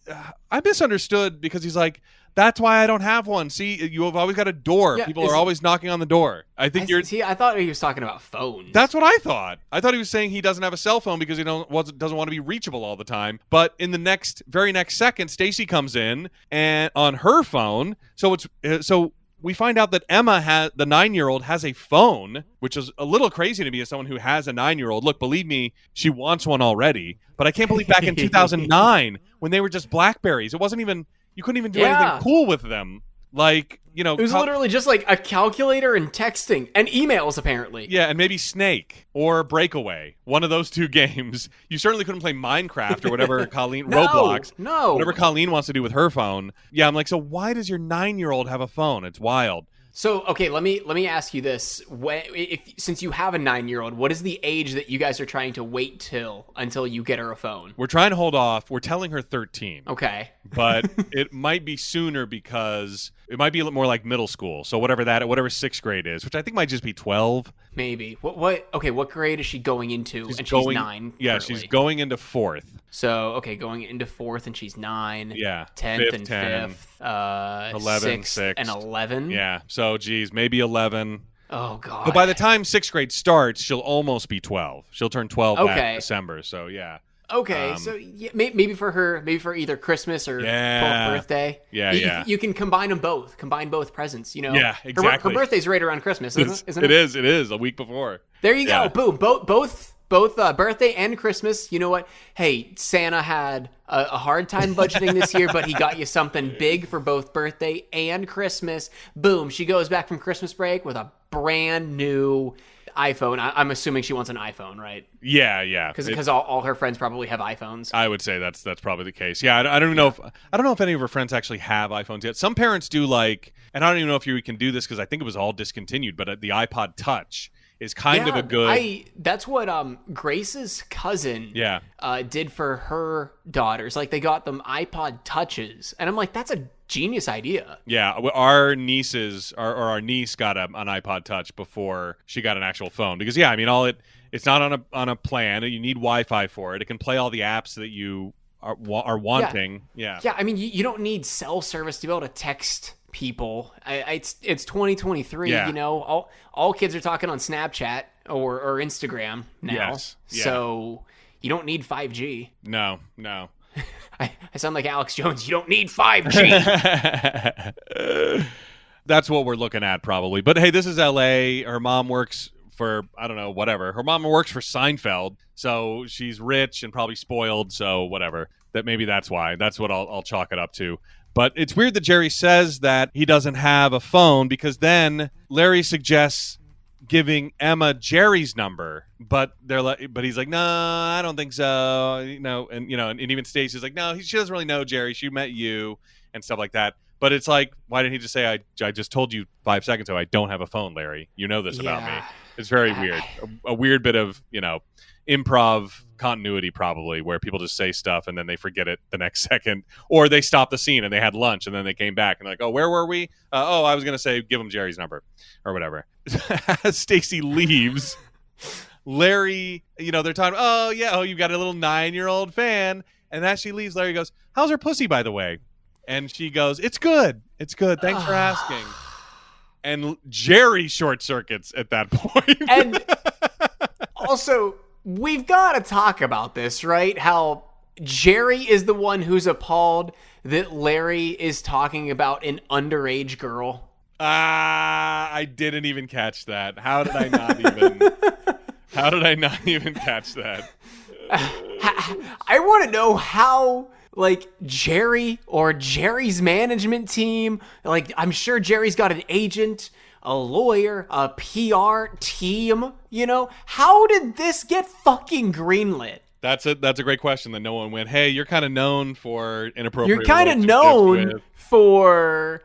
Speaker 1: "I misunderstood," because he's like, "That's why I don't have one. See, you have always got a door.
Speaker 2: Yeah,
Speaker 1: people are always knocking on the door." I think
Speaker 2: I thought he was talking about phones.
Speaker 1: That's what I thought. I thought he was saying he doesn't have a cell phone because he doesn't want to be reachable all the time. But in the very next second, Stacy comes in and on her phone. So we find out that Emma, the 9-year-old, has a phone, which is a little crazy to me as someone who has a 9-year-old. Look, believe me, she wants one already. But I can't believe back in 2009 when they were just BlackBerries, you couldn't even do anything cool with them. Like, it
Speaker 2: was literally just like a calculator and texting and emails, apparently.
Speaker 1: Yeah, and maybe Snake or Breakaway. One of those two games. You certainly couldn't play Minecraft or whatever Colleen Roblox.
Speaker 2: No.
Speaker 1: Whatever Colleen wants to do with her phone. Yeah, I'm like, so why does your 9-year-old have a phone? It's wild.
Speaker 2: So, okay, let me ask you this. Since you have a 9-year-old, what is the age that you guys are trying to wait until you get her a phone?
Speaker 1: We're trying to hold off. We're telling her 13.
Speaker 2: Okay.
Speaker 1: But it might be sooner because it might be a little more like middle school. So whatever 6th grade is, which I think might just be 12.
Speaker 2: Maybe. What grade is she going into? She's 9.
Speaker 1: Yeah,
Speaker 2: currently.
Speaker 1: She's going into 4th.
Speaker 2: So, okay, going into 4th and she's 9.
Speaker 1: Yeah.
Speaker 2: 10th and 5th.
Speaker 1: 11,
Speaker 2: 6th and 11.
Speaker 1: Yeah. So, geez, maybe 11.
Speaker 2: Oh, God.
Speaker 1: But by the time 6th grade starts, she'll almost be 12. She'll turn 12 back December. So, yeah.
Speaker 2: Okay, so maybe for either Christmas or 12th birthday.
Speaker 1: Yeah,
Speaker 2: you can combine them both. Combine both presents,
Speaker 1: Yeah, exactly.
Speaker 2: Her birthday's right around Christmas, isn't
Speaker 1: it? It is a week before.
Speaker 2: There you go. Boom. Both birthday and Christmas. You know what? Hey, Santa had a hard time budgeting this year, but he got you something big for both birthday and Christmas. Boom. She goes back from Christmas break with a brand new iPhone. I'm assuming she wants an iPhone, right?
Speaker 1: Yeah.
Speaker 2: Because all her friends probably have iPhones.
Speaker 1: I would say that's probably the case. Yeah, I don't know if any of her friends actually have iPhones yet. Some parents do, and I don't even know if you can do this because I think it was all discontinued. But the iPod Touch is kind of a good.
Speaker 2: That's what Grace's cousin did for her daughters. Like, they got them iPod Touches, and I'm like, that's a genius idea.
Speaker 1: Yeah, our niece got an iPod Touch before she got an actual phone because it's not on a plan. You need Wi-Fi for it. It can play all the apps that you are wanting. Yeah.
Speaker 2: I mean, you don't need cell service to be able to text people. It's 2023.
Speaker 1: Yeah.
Speaker 2: All kids are talking on Snapchat or Instagram now.
Speaker 1: Yes. Yeah.
Speaker 2: So you don't need 5G.
Speaker 1: No.
Speaker 2: I sound like Alex Jones. You don't need 5G.
Speaker 1: That's what we're looking at probably. But hey, this is LA. Her mom works for, I don't know, whatever. Her mom works for Seinfeld. So she's rich and probably spoiled. So whatever. that maybe that's why. That's what I'll chalk it up to. But it's weird that Jerry says that he doesn't have a phone, because then Larry suggests giving Emma Jerry's number, but he's like, no, I don't think so. And even Stacy's like, no, she doesn't really know Jerry. She met you and stuff like that. But it's like, why didn't he just say, I just told you 5 seconds ago, I don't have a phone, Larry. You know this about me. It's very weird. A weird bit of, improv continuity, probably, where people just say stuff and then they forget it the next second, or they stop the scene and they had lunch and then they came back and like, oh, where were we? I was going to say, give him Jerry's number or whatever. As Stacy leaves, Larry, they're talking, you've got a little 9-year-old fan. And as she leaves, Larry goes, how's her pussy, by the way? And she goes, it's good. It's good. Thanks for asking. And Jerry short circuits at that point.
Speaker 2: And also, we've got to talk about this, right? How Jerry is the one who's appalled that Larry is talking about an underage girl.
Speaker 1: I didn't even catch that. How did I not even catch that?
Speaker 2: I want to know how, Jerry or Jerry's management team, I'm sure Jerry's got an agent, a lawyer, a PR team, how did this get fucking greenlit?
Speaker 1: That's a great question that no one went, hey, you're kind of known for inappropriate.
Speaker 2: You're kind of known for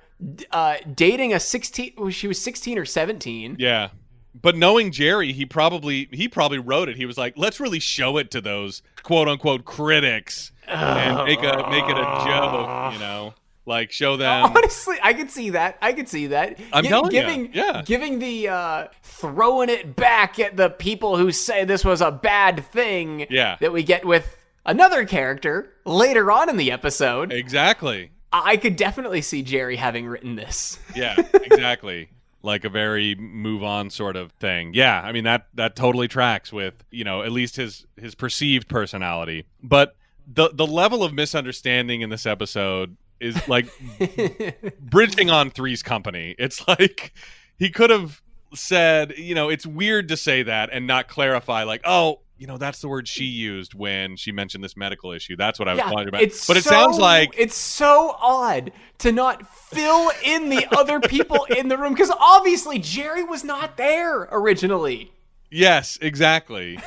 Speaker 2: dating a 16, she was 16 or 17.
Speaker 1: Yeah. But knowing Jerry, he probably wrote it. He was like, let's really show it to those quote unquote critics and make it a joke, show them.
Speaker 2: Honestly, I could see that.
Speaker 1: I'm telling you, yeah.
Speaker 2: Giving the throwing it back at the people who say this was a bad thing.
Speaker 1: Yeah.
Speaker 2: That we get with another character later on in the episode.
Speaker 1: Exactly.
Speaker 2: I could definitely see Jerry having written this.
Speaker 1: Yeah, exactly. Like a very move on sort of thing. Yeah, I mean that totally tracks with, at least his perceived personality. But the level of misunderstanding in this episode is like bridging on Three's Company. It's like he could have said, it's weird to say that and not clarify, like, oh, that's the word she used when she mentioned this medical issue. That's what I was talking about. It sounds like
Speaker 2: it's so odd to not fill in the other people in the room, because obviously Jerry was not there originally.
Speaker 1: Yes, exactly.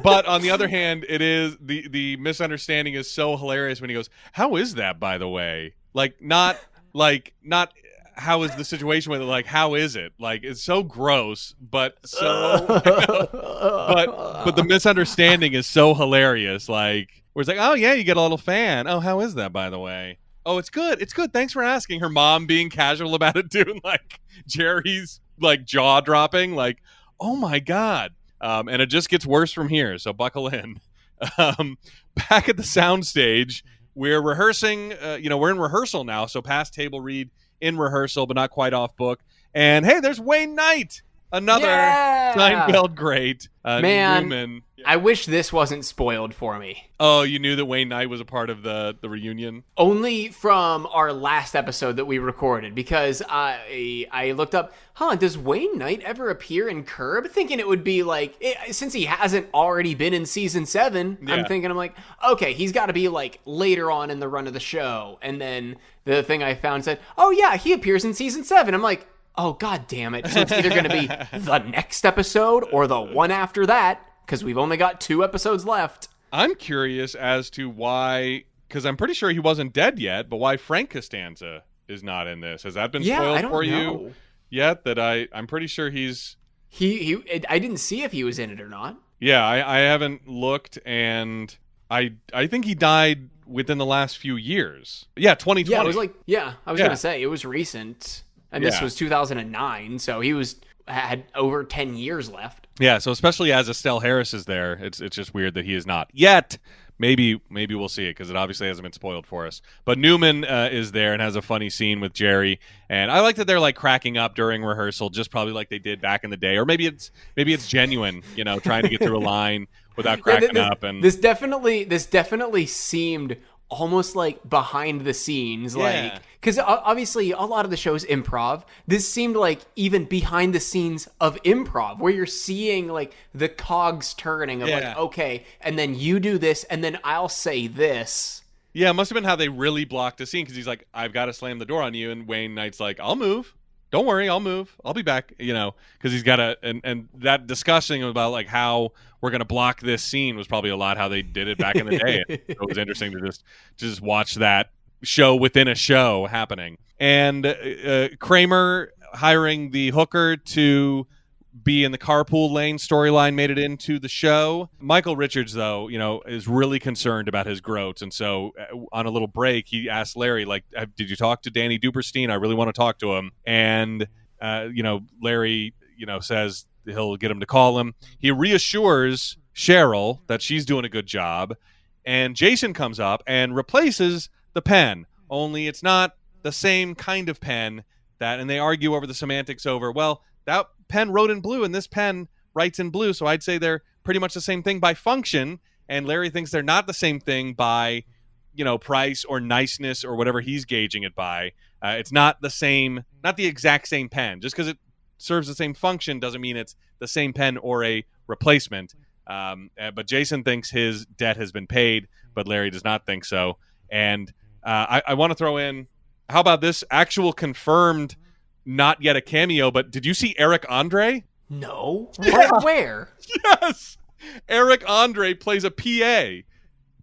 Speaker 1: But on the other hand, it is the misunderstanding is so hilarious when he goes, "How is that, by the way?" Not how is the situation with it? Like, how is it? Like, it's so gross, but so, but the misunderstanding is so hilarious. Like, where it's like, oh yeah, you get a little fan. Oh, how is that, by the way? Oh, it's good. It's good. Thanks for asking. Her mom being casual about it too, and like Jerry's like jaw dropping, like, oh my God. And it just gets worse from here. So buckle in. Back at the soundstage, we're rehearsing. We're in rehearsal now. So past table read. In rehearsal, but not quite off book. And hey, there's Wayne Knight, another Seinfeld great.
Speaker 2: Man,
Speaker 1: Newman.
Speaker 2: I wish this wasn't spoiled for me.
Speaker 1: Oh, you knew that Wayne Knight was a part of the reunion?
Speaker 2: Only from our last episode that we recorded, because I looked up, does Wayne Knight ever appear in Curb? Thinking it would be since he hasn't already been in season 7, yeah. I'm like, okay, he's got to be later on in the run of the show. And then the thing I found said, oh yeah, he appears in season 7. I'm like, oh god damn it. So it's either going to be the next episode or the one after that, because we've only got 2 episodes left. I'm
Speaker 1: curious as to why, because I'm pretty sure he wasn't dead yet, but why Frank Costanza is not in this. Has that been spoiled for you yet? That I'm pretty sure he's...
Speaker 2: I didn't see if he was in it or not.
Speaker 1: Yeah, I haven't looked, and I think he died within the last few years. Yeah, 2020.
Speaker 2: Yeah, I was going to say, it was recent. And this was 2009, so he had over 10 years left. Yeah,
Speaker 1: so especially as Estelle Harris is there, it's just weird that he is not yet. Maybe we'll see it, because it obviously hasn't been spoiled for us. But Newman is there and has a funny scene with Jerry, and I like that they're cracking up during rehearsal, just probably like they did back in the day, or maybe it's genuine, trying to get through a line without cracking up. And
Speaker 2: this definitely seemed almost like behind the scenes, because obviously a lot of the show's improv. This seemed like even behind the scenes of improv, where you're seeing the cogs turning of okay, and then you do this, and then I'll say this,
Speaker 1: Yeah, it must have been how they really blocked the scene because he's like, I've got to slam the door on you. And Wayne Knight's like, I'll move. Don't worry, I'll move. I'll be back, because he's got and that discussing about like how we're going to block this scene was probably a lot how they did it back in the day. It was interesting to just watch that show within a show happening. And Kramer hiring the hooker to be in the carpool lane storyline made it into the show. Michael Richards, though, is really concerned about his growths. And so on a little break, he asked Larry, like, did you talk to Danny Duperstein? I really want to talk to him. And, Larry, says he'll get him to call him. He reassures Cheryl that she's doing a good job. And Jason comes up and replaces the pen, only it's not the same kind of pen and they argue over the semantics over, well, that pen wrote in blue and this pen writes in blue, so I'd say they're pretty much the same thing by function. And Larry thinks they're not the same thing by, price or niceness or whatever he's gauging it by. It's not the exact same pen. Just because it serves the same function doesn't mean it's the same pen or a replacement. But Jason thinks his debt has been paid, but Larry does not think so. And I want to throw in, how about this actual confirmed, not yet a cameo, but did you see Eric Andre?
Speaker 2: No.
Speaker 1: Yeah.
Speaker 2: Where?
Speaker 1: Yes. Eric Andre plays a PA.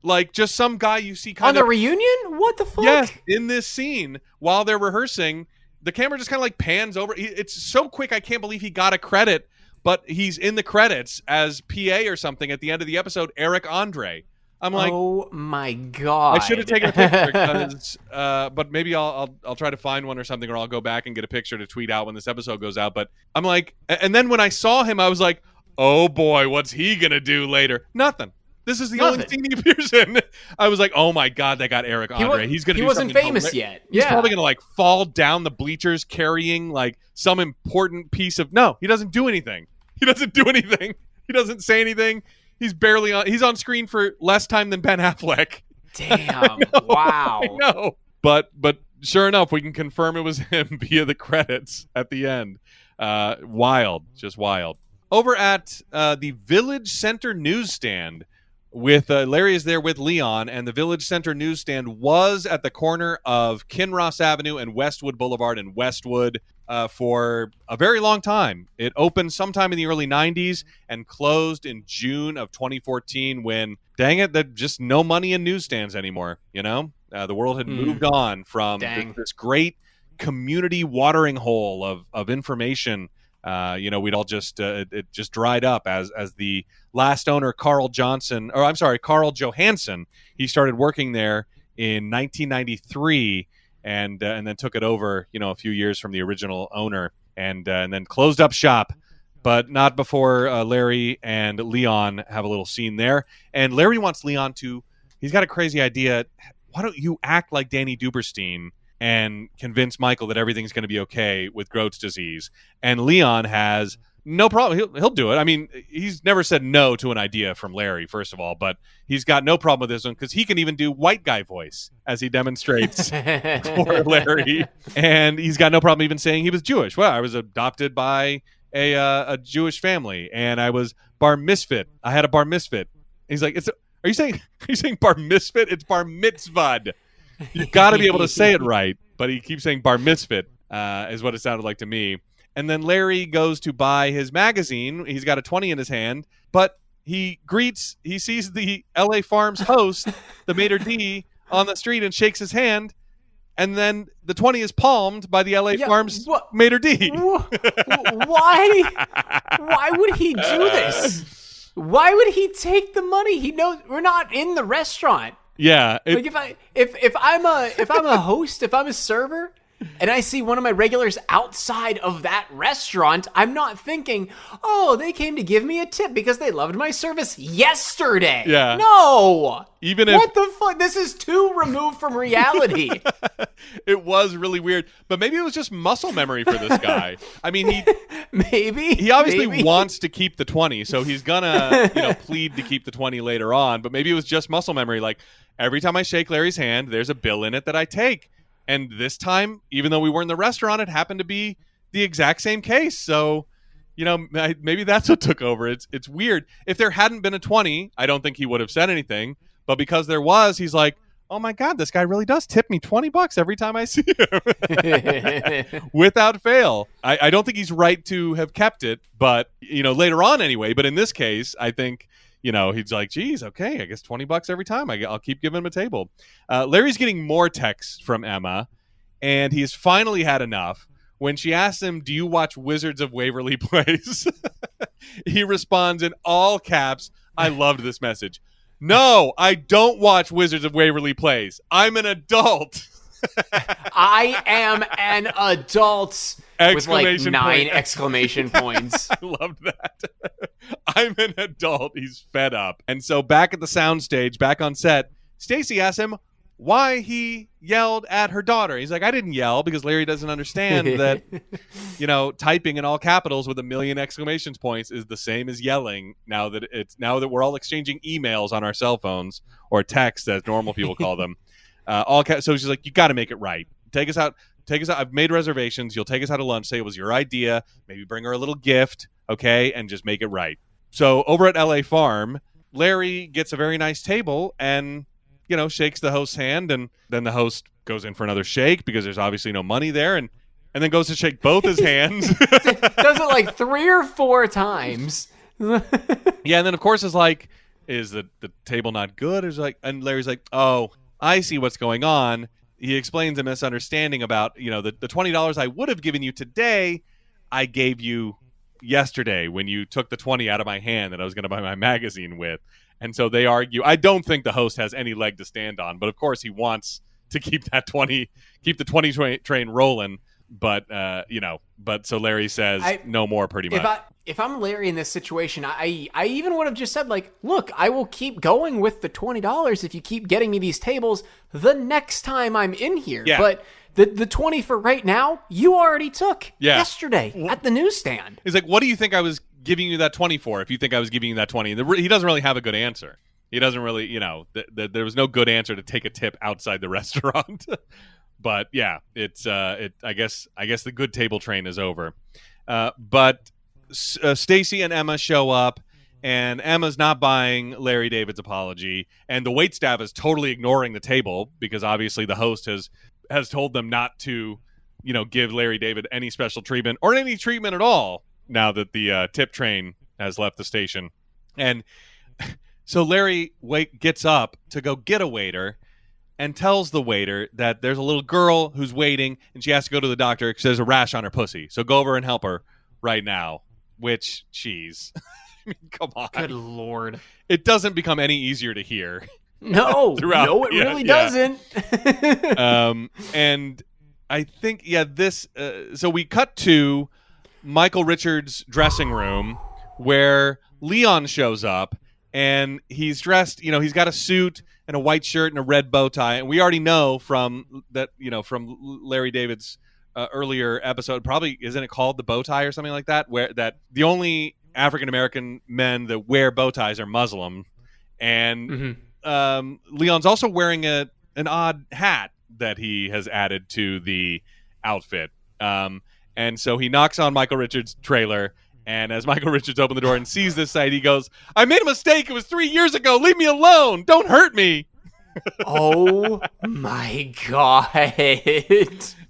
Speaker 1: Like just some guy you see kind
Speaker 2: of... On the reunion? What the fuck?
Speaker 1: Yes, in this scene, while they're rehearsing, the camera just kind of like pans over. It's so quick, I can't believe he got a credit, but he's in the credits as PA or something at the end of the episode, Eric Andre. I'm like,
Speaker 2: oh my god!
Speaker 1: I should have taken a picture, because, but maybe I'll try to find one or something, or I'll go back and get a picture to tweet out when this episode goes out. But I'm like, and then when I saw him, I was like, oh boy, what's he gonna do later? Nothing. This is the only scene he appears in. I was like, oh my god, they got Eric Andre. He's gonna. He
Speaker 2: wasn't famous yet.
Speaker 1: He's probably gonna like fall down the bleachers carrying like some important piece of. No, he doesn't do anything. He doesn't do anything. He doesn't say anything. He's barely on. He's on screen for less time than Ben Affleck.
Speaker 2: Damn! Wow.
Speaker 1: I know. But sure enough, we can confirm it was him via the credits at the end. Wild, just wild. Over at the Village Center newsstand, with Larry is there with Leon, and the Village Center newsstand was at the corner of Kinross Avenue and Westwood Boulevard in Westwood for a very long time. It opened sometime in the early 90s and closed in June of 2014 when, dang it, there's just no money in newsstands anymore, The world had moved on from this great community watering hole of information. We'd all just it just dried up as the last owner, Carl Johansson, he started working there in 1993 and then took it over, a few years from the original owner and then closed up shop, but not before Larry and Leon have a little scene there. And Larry wants Leon he's got a crazy idea. Why don't you act like Danny Duperstein and convince Michael that everything's going to be okay with Groat's disease? And Leon has no problem. He'll do it. I mean, he's never said no to an idea from Larry, first of all, but he's got no problem with this one because he can even do white guy voice as he demonstrates for Larry. And he's got no problem even saying he was Jewish. Well, I was adopted by a Jewish family and I was bar misfit. I had a bar misfit. He's like, are you saying bar misfit? It's bar mitzvah. You've got to be able to say it right, but he keeps saying bar misfit, is what it sounded like to me. And then Larry goes to buy his magazine. He's got a 20 in his hand, but he sees the LA Farms host, the Mater D, on the street and shakes his hand. And then the 20 is palmed by the LA Farms Mater D.
Speaker 2: Why? Why would he do this? Why would he take the money? He knows we're not in the restaurant.
Speaker 1: Yeah.
Speaker 2: If I'm a host, if I'm a server, and I see one of my regulars outside of that restaurant, I'm not thinking, oh, they came to give me a tip because they loved my service yesterday.
Speaker 1: Yeah.
Speaker 2: No.
Speaker 1: What
Speaker 2: the fuck? This is too removed from reality.
Speaker 1: It was really weird, but maybe it was just muscle memory for this guy. I mean, he obviously wants to keep the 20, so he's gonna plead to keep the 20 later on. But maybe it was just muscle memory. Like every time I shake Larry's hand, there's a bill in it that I take. And this time, even though we were in the restaurant, it happened to be the exact same case. So, maybe that's what took over. It's weird. If there hadn't been a 20, I don't think he would have said anything. But because there was, he's like, oh my God, this guy really does tip me $20 every time I see him. Without fail. I don't think he's right to have kept it, but, later on anyway. But in this case, I think, he's like, geez, okay, I guess $20 every time. I'll keep giving him a table. Larry's getting more texts from Emma, and he's finally had enough. When she asks him, do you watch Wizards of Waverly Place? He responds in all caps. I loved this message. No, I don't watch Wizards of Waverly Place. I'm an adult.
Speaker 2: I am an adult. With like 9 exclamation points.
Speaker 1: I loved that. I'm an adult. He's fed up. And so back at the soundstage, back on set, Stacy asks him why he yelled at her daughter. He's like, I didn't yell, because Larry doesn't understand that, typing in all capitals with 1 million exclamation points is the same as yelling now that we're all exchanging emails on our cell phones, or texts as normal people call them. So she's like, you got to make it right. Take us out. I've made reservations. You'll take us out to lunch. Say it was your idea. Maybe bring her a little gift, okay? And just make it right. So over at LA Farm, Larry gets a very nice table and, shakes the host's hand. And then the host goes in for another shake because there's obviously no money there. And then goes to shake both his hands.
Speaker 2: Does it like 3 or 4 times.
Speaker 1: Yeah, and then, of course, is like, is the table not good? And Larry's like, oh, I see what's going on. He explains a misunderstanding about, the $20 I would have given you today, I gave you yesterday when you took the 20 out of my hand that I was going to buy my magazine with. And so they argue. I don't think the host has any leg to stand on, but of course he wants to keep the 20 train rolling. But so Larry says no more, pretty much.
Speaker 2: If I'm Larry in this situation, I even would have just said, like, look, I will keep going with the $20 if you keep getting me these tables the next time I'm in here.
Speaker 1: Yeah.
Speaker 2: But the 20 for right now, you already took yesterday at the newsstand.
Speaker 1: He's like, what do you think I was giving you that 20 for if you think I was giving you that 20? He doesn't really have a good answer. He doesn't really, there was no good answer to take a tip outside the restaurant. But yeah, it's I guess the good table train is over. But Stacy and Emma show up, and Emma's not buying Larry David's apology, and the waitstaff is totally ignoring the table because obviously the host has told them not to, give Larry David any special treatment or any treatment at all now that the tip train has left the station. And so Larry gets up to go get a waiter and tells the waiter that there's a little girl who's waiting and she has to go to the doctor because there's a rash on her pussy. So go over and help her right now. Which, jeez. I mean, come on.
Speaker 2: Good Lord.
Speaker 1: It doesn't become any easier to hear.
Speaker 2: No. No, it really doesn't.
Speaker 1: And I think, this... so we cut to Michael Richards' dressing room where Leon shows up, and he's dressed... he's got a suit and a white shirt and a red bow tie. And we already know from Larry David's earlier episode, probably, isn't it called the bow tie or something like that, where that the only African American men that wear bow ties are Muslim, and Leon's also wearing an odd hat that he has added to the outfit, and so he knocks on Michael Richards' trailer, and as Michael Richards opens the door and sees this sight, he goes, I made a mistake, it was 3 years ago, leave me alone, don't hurt me.
Speaker 2: Oh my God.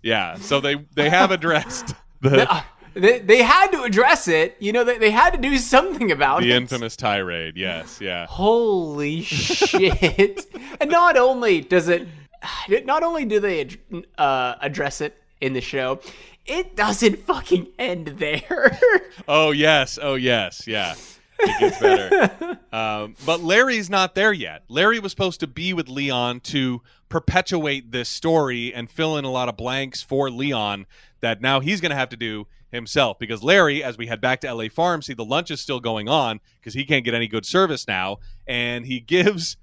Speaker 1: Yeah, so they have addressed
Speaker 2: they had to address it. They had to do something about
Speaker 1: the infamous tirade. Yes, yeah.
Speaker 2: Holy shit. And not only do they address it in the show, it doesn't fucking end there.
Speaker 1: Oh yes, yeah. It gets better. But Larry's not there yet. Larry was supposed to be with Leon to perpetuate this story and fill in a lot of blanks for Leon that now he's going to have to do himself. Because Larry, as we head back to LA Farm, see the lunch is still going on because he can't get any good service now. And he gives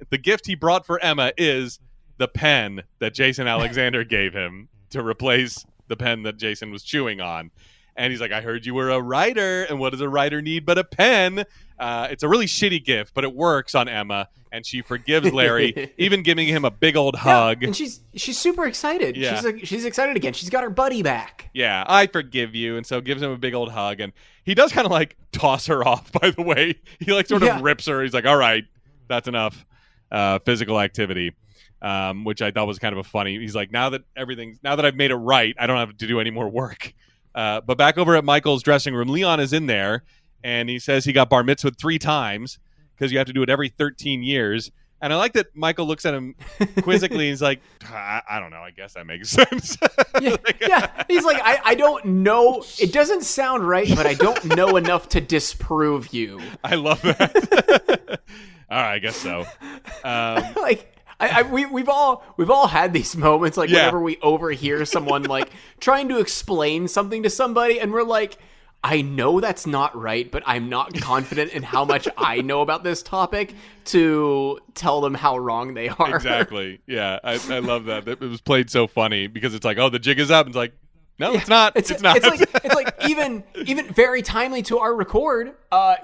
Speaker 1: the gift he brought for Emma is the pen that Jason Alexander gave him to replace the pen that Jason was chewing on. And he's like, I heard you were a writer, and what does a writer need but a pen? It's a really shitty gift, but it works on Emma, and she forgives Larry, even giving him a big old hug.
Speaker 2: And she's super excited.
Speaker 1: Yeah.
Speaker 2: She's excited again. She's got her buddy back.
Speaker 1: Yeah, I forgive you, and so gives him a big old hug. And he does kind of like toss her off, by the way. He like sort of rips her. He's like, all right, that's enough physical activity. which I thought was kind of a funny. He's like, now that I've made it right, I don't have to do any more work. But back over at Michael's dressing room, Leon is in there, and he says he got bar mitzvahed 3 times because you have to do it every 13 years. And I like that Michael looks at him quizzically. He's like, I don't know. I guess that makes sense.
Speaker 2: Yeah. He's like, I don't know. It doesn't sound right, but I don't know enough to disprove you.
Speaker 1: I love that. All right, I guess so.
Speaker 2: We've all had these moments, like whenever we overhear someone like trying to explain something to somebody, and we're like, I know that's not right, but I'm not confident in how much I know about this topic to tell them how wrong they are.
Speaker 1: Exactly. Yeah, I love that. It was played so funny because it's like, oh, the jig is up. It's like, no, it's not. It's not.
Speaker 2: It's like even very timely to our record.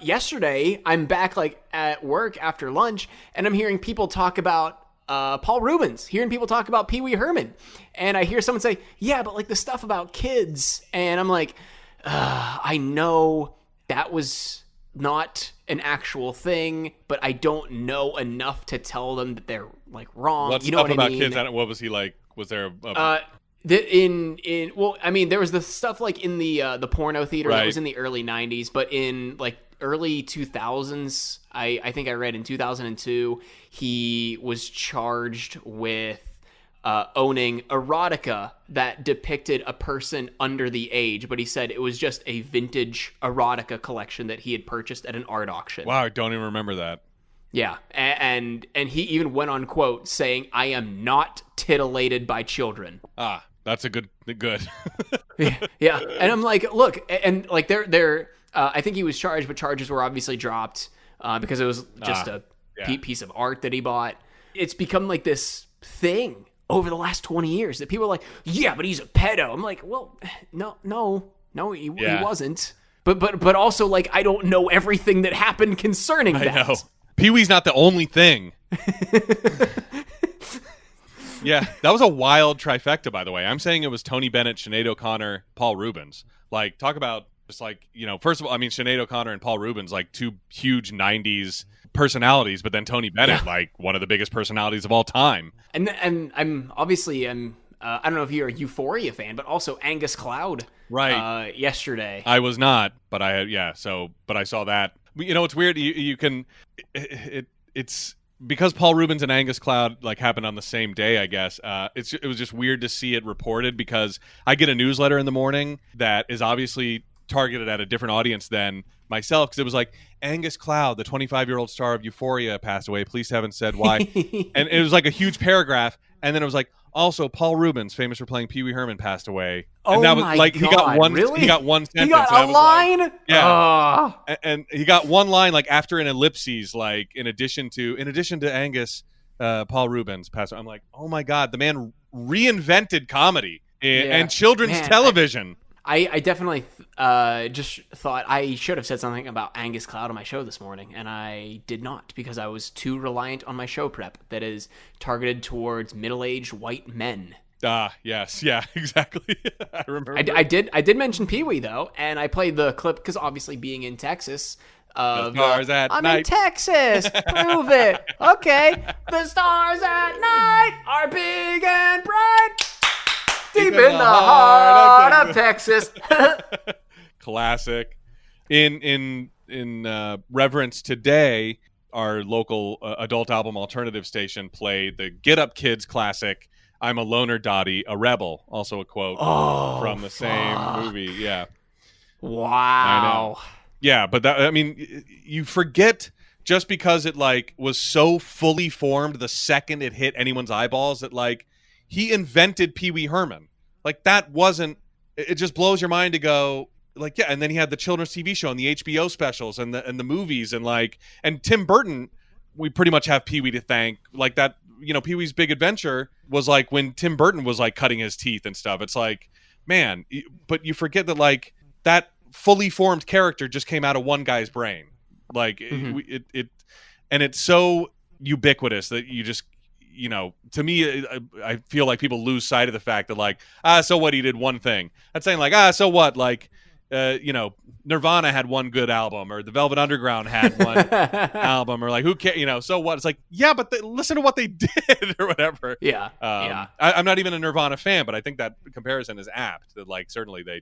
Speaker 2: Yesterday, I'm back like at work after lunch, and I'm hearing people talk about Paul Rubens, hearing people talk about Pee Wee Herman, and I hear someone say, yeah, but like the stuff about kids, and I'm like, I know that was not an actual thing, but I don't know enough to tell them that they're like wrong.
Speaker 1: What
Speaker 2: you know
Speaker 1: stuff
Speaker 2: what
Speaker 1: about
Speaker 2: I mean?
Speaker 1: kids? What was he like? Was there
Speaker 2: there was the stuff like in the porno theater that was in the early 90s, but in like early 2000s, I think I read in 2002, he was charged with owning erotica that depicted a person under the age, but he said it was just a vintage erotica collection that he had purchased at an art auction.
Speaker 1: Wow, I don't even remember that.
Speaker 2: Yeah, and he even went on quote saying, "I am not titillated by children."
Speaker 1: Ah, that's a good.
Speaker 2: Yeah, and I'm like, look, and like they're I think he was charged, but charges were obviously dropped because it was just a piece of art that he bought. It's become like this thing over the last 20 years that people are like, yeah, but he's a pedo. I'm like, well, no, he wasn't. But also, like, I don't know everything that happened concerning that.
Speaker 1: I know. Pee-wee's not the only thing. Yeah, that was a wild trifecta, by the way. I'm saying it was Tony Bennett, Sinead O'Connor, Paul Rubens. Like, talk about just like, first of all, I mean, Sinead O'Connor and Paul Rubens, like 2 huge 90s personalities, but then Tony Bennett, like one of the biggest personalities of all time.
Speaker 2: And I'm obviously I don't know if you're a Euphoria fan, but also Angus Cloud.
Speaker 1: Right.
Speaker 2: Yesterday.
Speaker 1: I was not, but but I saw that. It's weird. You can, it's because Paul Rubens and Angus Cloud like happened on the same day, I guess. It was just weird to see it reported because I get a newsletter in the morning that is obviously targeted at a different audience than myself, because it was like, Angus Cloud, the 25-year-old star of Euphoria, passed away. Police haven't said why. And it was like a huge paragraph, and then it was like, also Paul Rubens, famous for playing Pee Wee Herman, passed away. And
Speaker 2: oh
Speaker 1: that was
Speaker 2: my
Speaker 1: like
Speaker 2: God,
Speaker 1: he got one sentence.
Speaker 2: He got a line?
Speaker 1: Like, yeah. And he got one line like after an ellipses, like in addition to Angus, Paul Rubens passed away. I'm like, oh my God, the man reinvented comedy and children's television.
Speaker 2: I definitely just thought I should have said something about Angus Cloud on my show this morning, and I did not because I was too reliant on my show prep that is targeted towards middle-aged white men.
Speaker 1: Yes, yeah, exactly. I remember.
Speaker 2: I did mention Pee Wee though, and I played the clip because obviously being in Texas.
Speaker 1: The stars at
Speaker 2: I'm
Speaker 1: night.
Speaker 2: in Texas. Prove it. Okay. The stars at night are big and bright. Deep in the heart of Texas.
Speaker 1: Classic. In reverence today, our local adult album alternative station played the Get Up Kids classic, I'm a Loner Dottie, a Rebel. Also a quote from the same movie. Yeah.
Speaker 2: Wow.
Speaker 1: I know. Yeah, but you forget just because it like was so fully formed the second it hit anyone's eyeballs that like he invented Pee Wee Herman. Like that wasn't. It just blows your mind to go like, yeah. And then he had the children's TV show and the HBO specials and the movies and Tim Burton. We pretty much have Pee Wee to thank. Like that, Pee Wee's Big Adventure was like when Tim Burton was like cutting his teeth and stuff. It's like, man, but you forget that like that fully formed character just came out of one guy's brain. Like it and it's so ubiquitous that you just. To me, I feel like people lose sight of the fact that like, so what, he did one thing. That's saying like, so what, like, Nirvana had one good album, or the Velvet Underground had one album, or like, who cares? So what? It's like, yeah, but listen to what they did or whatever.
Speaker 2: Yeah.
Speaker 1: I'm not even a Nirvana fan, but I think that comparison is apt. That like certainly they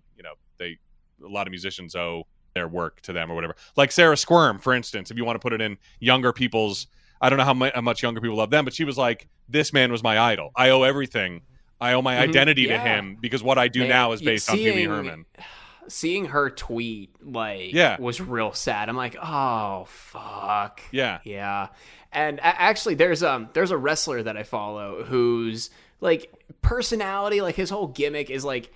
Speaker 1: a lot of musicians owe their work to them or whatever. Like Sarah Squirm, for instance, if you want to put it in younger people's, I don't know how much younger people love them, but she was like, this man was my idol. I owe everything. I owe my identity to him because what I do now is based on Pee Wee Herman.
Speaker 2: Seeing her tweet was real sad. I'm like, oh fuck. Yeah. And actually, there's a wrestler that I follow whose like personality, like his whole gimmick is like,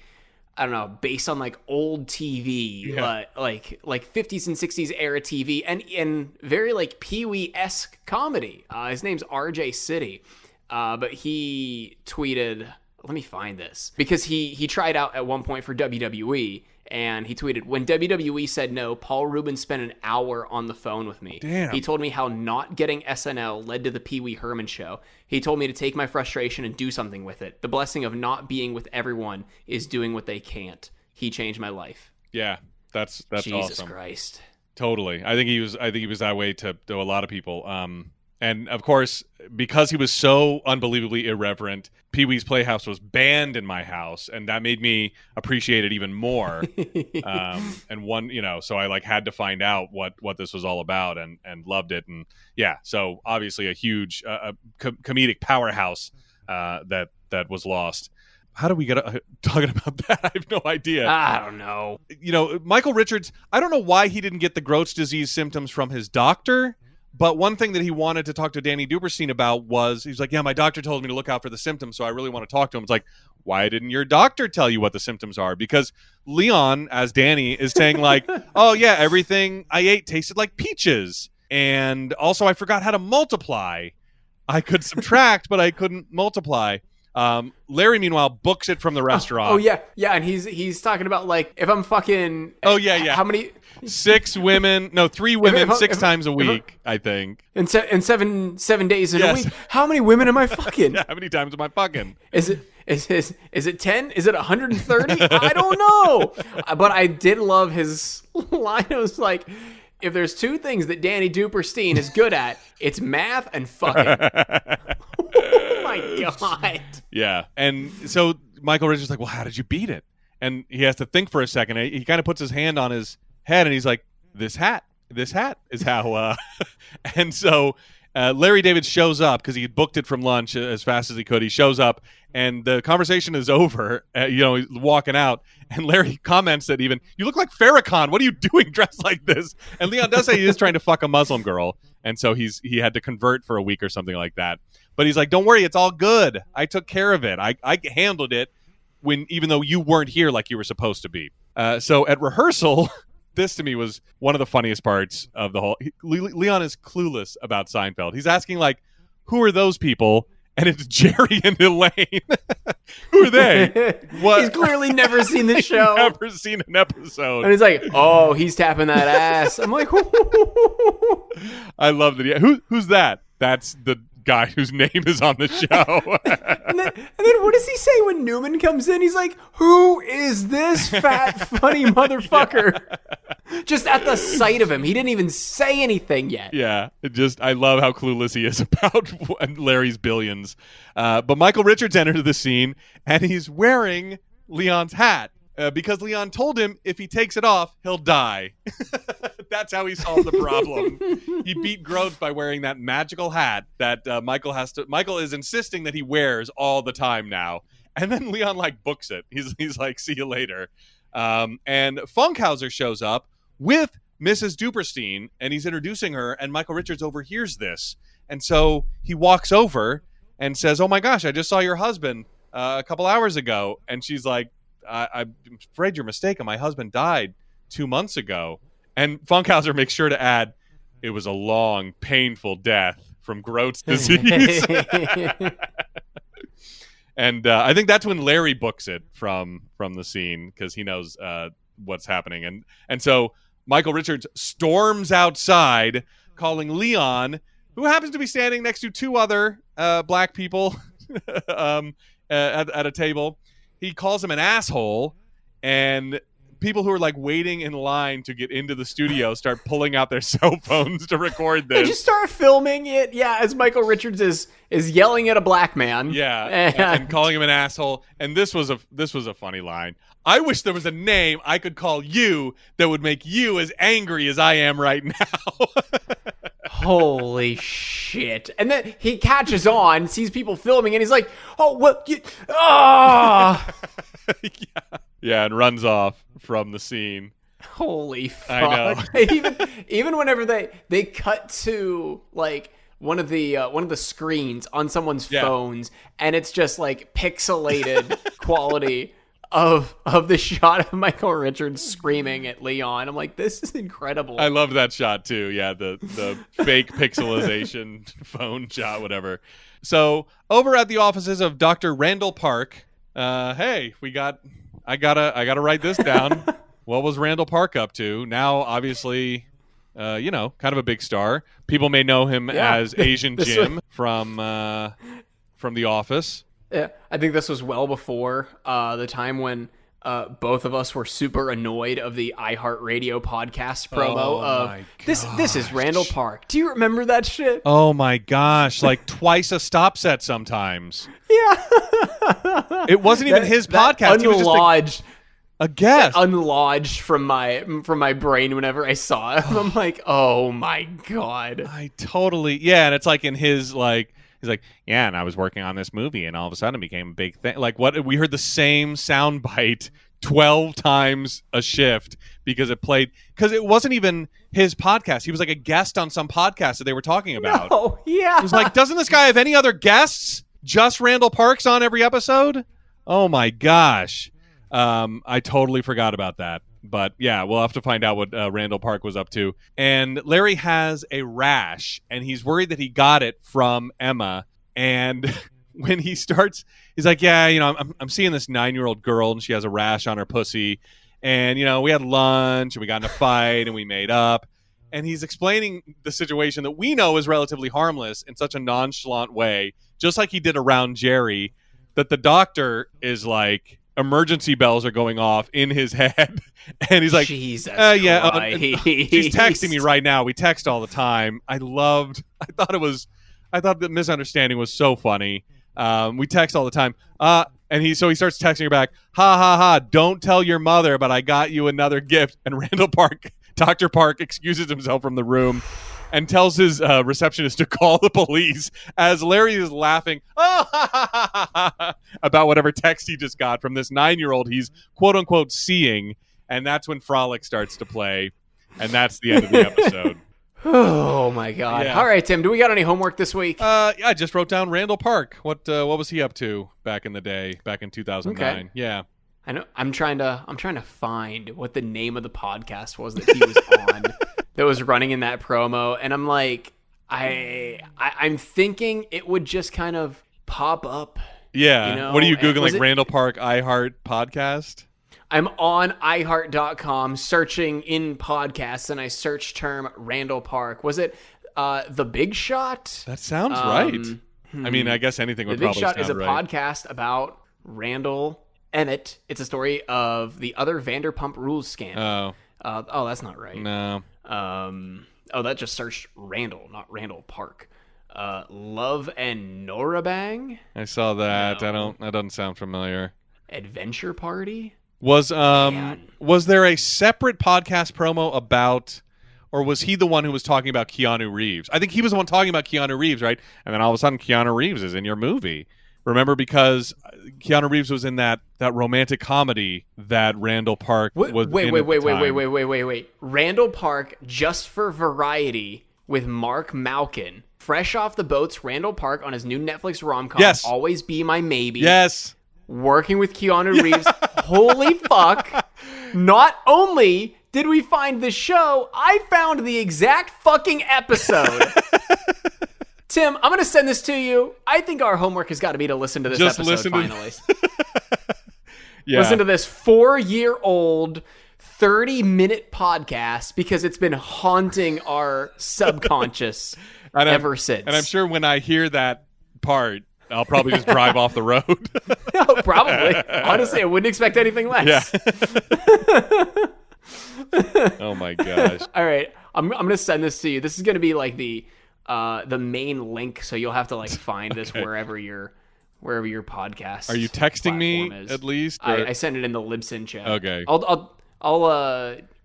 Speaker 2: I don't know, based on like old TV, like 50s and 60s era TV, and in very like Pee Wee-esque comedy. His name's RJ City, but he tweeted. Let me find this, because he tried out at one point for WWE, and he tweeted, when WWE said no, Paul Rubin spent an hour on the phone with me.
Speaker 1: Damn.
Speaker 2: He told me how not getting SNL led to the Pee Wee Herman show. He told me to take my frustration and do something with it. The blessing of not being with everyone is doing what they can't. He changed my life.
Speaker 1: Yeah, that's
Speaker 2: Jesus
Speaker 1: awesome.
Speaker 2: Jesus Christ.
Speaker 1: Totally. I think he was that way to a lot of people. And of course, because he was so unbelievably irreverent, Pee Wee's Playhouse was banned in my house, and that made me appreciate it even more. So I like had to find out what this was all about, and loved it. And yeah, so obviously a huge comedic powerhouse that was lost. How do we get talking about that? I have no idea.
Speaker 2: I don't know.
Speaker 1: Michael Richards, I don't know why he didn't get the Groat's disease symptoms from his doctor. But one thing that he wanted to talk to Danny Duperstein about was, he's like, yeah, my doctor told me to look out for the symptoms, so I really want to talk to him. It's like, why didn't your doctor tell you what the symptoms are? Because Leon, as Danny, is saying like, oh yeah, everything I ate tasted like peaches. And also I forgot how to multiply. I could subtract, but I couldn't multiply. Larry, meanwhile, books it from the restaurant.
Speaker 2: Oh yeah. And he's talking about like, if I'm fucking...
Speaker 1: Oh yeah.
Speaker 2: How many...
Speaker 1: 3 women, 6 times a week, I think.
Speaker 2: And 7 days in a week. How many women am I fucking?
Speaker 1: Yeah, how many times am I fucking?
Speaker 2: Is it 10? Is it 130? I don't know. But I did love his line. It was like, if there's 2 things that Danny Duperstein is good at, it's math and fucking. Oh my God.
Speaker 1: Yeah. And so Michael Richards is like, well, how did you beat it? And he has to think for a second. He kind of puts his hand on his head and he's like, this hat is how and so Larry David shows up because he had booked it from lunch as fast as he could. He shows up and the conversation is over. He's walking out, and Larry comments that even, you look like Farrakhan, what are you doing dressed like this? And Leon does say he is trying to fuck a Muslim girl, and so he had to convert for a week or something like that. But he's like, don't worry, it's all good, I took care of it. I handled it even though you weren't here like you were supposed to be. So at rehearsal, this to me was one of the funniest parts of the whole. Leon is clueless about Seinfeld. He's asking like, who are those people? And it's Jerry and Elaine. Who are they? What?
Speaker 2: He's clearly never seen the show.
Speaker 1: Never seen an episode.
Speaker 2: And he's like, oh, he's tapping that ass. I'm like,
Speaker 1: I love that. Yeah. Who's that? That's the guy whose name is on the show.
Speaker 2: and then what does he say when Newman comes in? He's like, who is this fat, funny motherfucker? Yeah. Just at the sight of him. He didn't even say anything yet.
Speaker 1: Yeah. I love how clueless he is about Larry's billions. But Michael Richards entered the scene, and he's wearing Leon's hat. Because Leon told him if he takes it off, he'll die. That's how he solved the problem. He beat Groats by wearing that magical hat that Michael is insisting that he wears all the time now. And then Leon like books it. He's like, see you later. And Funkhauser shows up with Mrs. Duperstein, and he's introducing her, and Michael Richards overhears this. And so he walks over and says, oh my gosh, I just saw your husband a couple hours ago. And she's like, I'm afraid you're mistaken. My husband died 2 months ago. And Funkhauser makes sure to add, it was a long, painful death from Groat's disease. And I think that's when Larry books it from the scene, because he knows what's happening. And so Michael Richards storms outside, calling Leon, who happens to be standing next to 2 other black people at a table. He calls him an asshole, and people who are like waiting in line to get into the studio start pulling out their cell phones to record this.
Speaker 2: They just start filming it, as Michael Richards is yelling at a black man.
Speaker 1: Yeah, and calling him an asshole. And this was a funny line. I wish there was a name I could call you that would make you as angry as I am right now.
Speaker 2: Holy shit. And then he catches on, sees people filming, and he's like, oh, well,
Speaker 1: Yeah, and runs off from the scene.
Speaker 2: Holy fuck.
Speaker 1: I know.
Speaker 2: even whenever they cut to, like, one of the screens on someone's phones, and it's just, like, pixelated quality of the shot of Michael Richards screaming at Leon. I'm like, this is incredible.
Speaker 1: I love that shot too. Yeah, the fake pixelization phone shot, whatever. So over at the offices of Dr. Randall Park, hey, I gotta write this down. What was Randall Park up to? Now, obviously, kind of a big star. People may know him as Asian Jim from The Office.
Speaker 2: Yeah, I think this was well before the time when both of us were super annoyed of the iHeartRadio podcast promo of this is Randall Park. Do you remember that shit?
Speaker 1: Oh my gosh, like twice a stop set sometimes.
Speaker 2: Yeah.
Speaker 1: It wasn't even his podcast. He was just a guest.
Speaker 2: Unlodged from my brain whenever I saw it. I'm like, oh my God.
Speaker 1: I totally, and it's like in his like, he's like, yeah, and I was working on this movie, and all of a sudden it became a big thing. Like, what? We heard the same soundbite 12 times a shift because it wasn't even his podcast. He was like a guest on some podcast that they were talking about.
Speaker 2: Oh, yeah.
Speaker 1: It was like, doesn't this guy have any other guests? Just Randall Park's on every episode? Oh my gosh. I totally forgot about that. But yeah, we'll have to find out what Randall Park was up to. And Larry has a rash, and he's worried that he got it from Emma. And when he starts, he's like, yeah, I'm seeing this 9-year-old girl, and she has a rash on her pussy. And, we had lunch, and we got in a fight, and we made up. And he's explaining the situation that we know is relatively harmless in such a nonchalant way, just like he did around Jerry, that the doctor is like, emergency bells are going off in his head, and he's like,
Speaker 2: Jesus
Speaker 1: she's texting me right now. We text all the time. I thought the misunderstanding was so funny. We text all the time. And he starts texting her back, ha ha ha, don't tell your mother, but I got you another gift. And Dr. Park excuses himself from the room and tells his receptionist to call the police as Larry is laughing about whatever text he just got from this 9-year-old he's quote-unquote seeing. And that's when Frolic starts to play. And that's the end of the episode.
Speaker 2: Oh, my God. Yeah. All right, Tim, do we got any homework this week?
Speaker 1: I just wrote down Randall Park. What was he up to back in the day, back in 2009? Okay. Yeah.
Speaker 2: I know. I'm trying to find what the name of the podcast was that he was on. That was running in that promo, and I'm like, I'm thinking it would just kind of pop up.
Speaker 1: Yeah. What are you Googling? Like Randall Park iHeart podcast?
Speaker 2: I'm on iHeart.com searching in podcasts, and I search term Randall Park. Was it The Big Shot?
Speaker 1: That sounds right. I mean, I guess anything would probably sound right.
Speaker 2: The Big Shot is a podcast about Randall Emmett. It's a story of the other Vanderpump Rules scandal. Oh, that's not right.
Speaker 1: No.
Speaker 2: That just searched Randall, not Randall Park. Love and Norabang.
Speaker 1: I saw that. No. That doesn't sound familiar.
Speaker 2: Adventure Party.
Speaker 1: Was there a separate podcast promo about, or was he the one who was talking about Keanu Reeves? I think he was the one talking about Keanu Reeves, right? And then all of a sudden, Keanu Reeves is in your movie. Remember, because Keanu Reeves was in that romantic comedy that Randall Park was in.
Speaker 2: Wait. Randall Park, Just for Variety, with Mark Malkin. Fresh off the boats, Randall Park on his new Netflix rom-com,
Speaker 1: yes.
Speaker 2: Always Be My Maybe.
Speaker 1: Yes.
Speaker 2: Working with Keanu Reeves. Holy fuck. Not only did we find the show, I found the exact fucking episode. Tim, I'm going to send this to you. I think our homework has got to be to listen to this episode finally.
Speaker 1: Yeah.
Speaker 2: Listen to this 4-year-old 30-minute podcast because it's been haunting our subconscious ever since.
Speaker 1: And I'm sure when I hear that part, I'll probably just drive off the road.
Speaker 2: No, probably. Honestly, I wouldn't expect anything less.
Speaker 1: Yeah. Oh my gosh.
Speaker 2: All right, I'm gonna send this to you. This is gonna be like the main link, so you'll have to like find this wherever your podcast.
Speaker 1: Are you texting me
Speaker 2: is.
Speaker 1: at least?
Speaker 2: I sent it in the Libsyn chat.
Speaker 1: Okay.
Speaker 2: I'll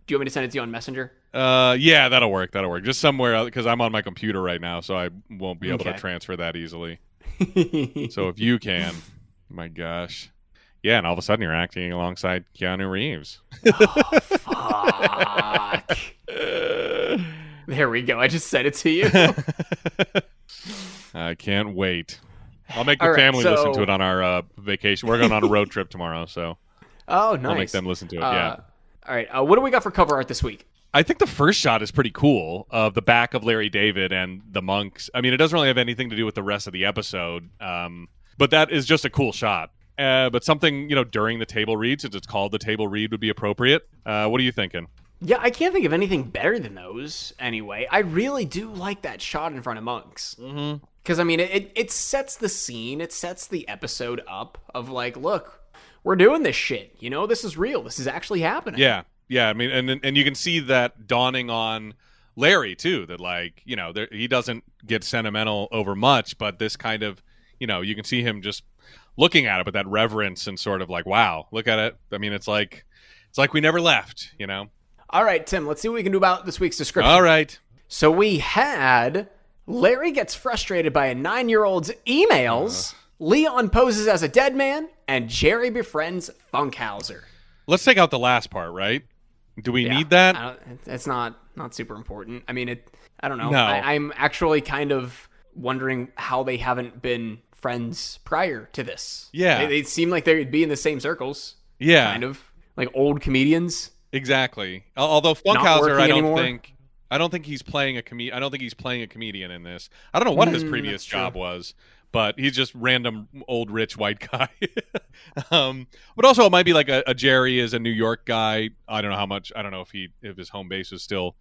Speaker 2: do you want me to send it to you on Messenger?
Speaker 1: Yeah, that'll work. Just somewhere, because I'm on my computer right now, so I won't be able to transfer that easily. So if you can, my gosh. Yeah, and all of a sudden you're acting alongside Keanu Reeves.
Speaker 2: Oh, fuck. There we go. I just sent it to you.
Speaker 1: I can't wait. I'll make the family listen to it on our vacation. We're going on a road trip tomorrow, so
Speaker 2: oh, nice.
Speaker 1: I'll make them listen to it. Yeah.
Speaker 2: All right. What do we got for cover art this week?
Speaker 1: I think the first shot is pretty cool of the back of Larry David and the monks. I mean, it doesn't really have anything to do with the rest of the episode, but that is just a cool shot. But something, during the table read, since it's called the table read, would be appropriate. What are you thinking?
Speaker 2: Yeah, I can't think of anything better than those anyway. I really do like that shot in front of monks.
Speaker 1: Mm-hmm.
Speaker 2: Because, I mean, it sets the scene. It sets the episode up of like, look, we're doing this shit. This is real. This is actually happening.
Speaker 1: Yeah. Yeah. I mean, and you can see that dawning on Larry, too, that like, he doesn't get sentimental over much, but this kind of, you can see him just looking at it with that reverence and sort of like, wow, look at it. I mean, it's like we never left,
Speaker 2: All right, Tim, let's see what we can do about this week's description.
Speaker 1: All right.
Speaker 2: So we had Larry gets frustrated by a 9-year-old's emails, Leon poses as a dead man, and Jerry befriends Funkhauser.
Speaker 1: Let's take out the last part, right? Do we need that?
Speaker 2: It's not super important. I mean, I don't know.
Speaker 1: No.
Speaker 2: I'm actually kind of wondering how they haven't been friends prior to this.
Speaker 1: Yeah.
Speaker 2: They seem like they'd be in the same circles.
Speaker 1: Yeah.
Speaker 2: Kind of. Like old comedians.
Speaker 1: Exactly. Although Funkhauser, I don't think he's playing a comedian in this. I don't know what his previous job was, but he's just random old rich white guy. But also it might be like a Jerry is a New York guy. I don't know how much. I don't know if his home base is still,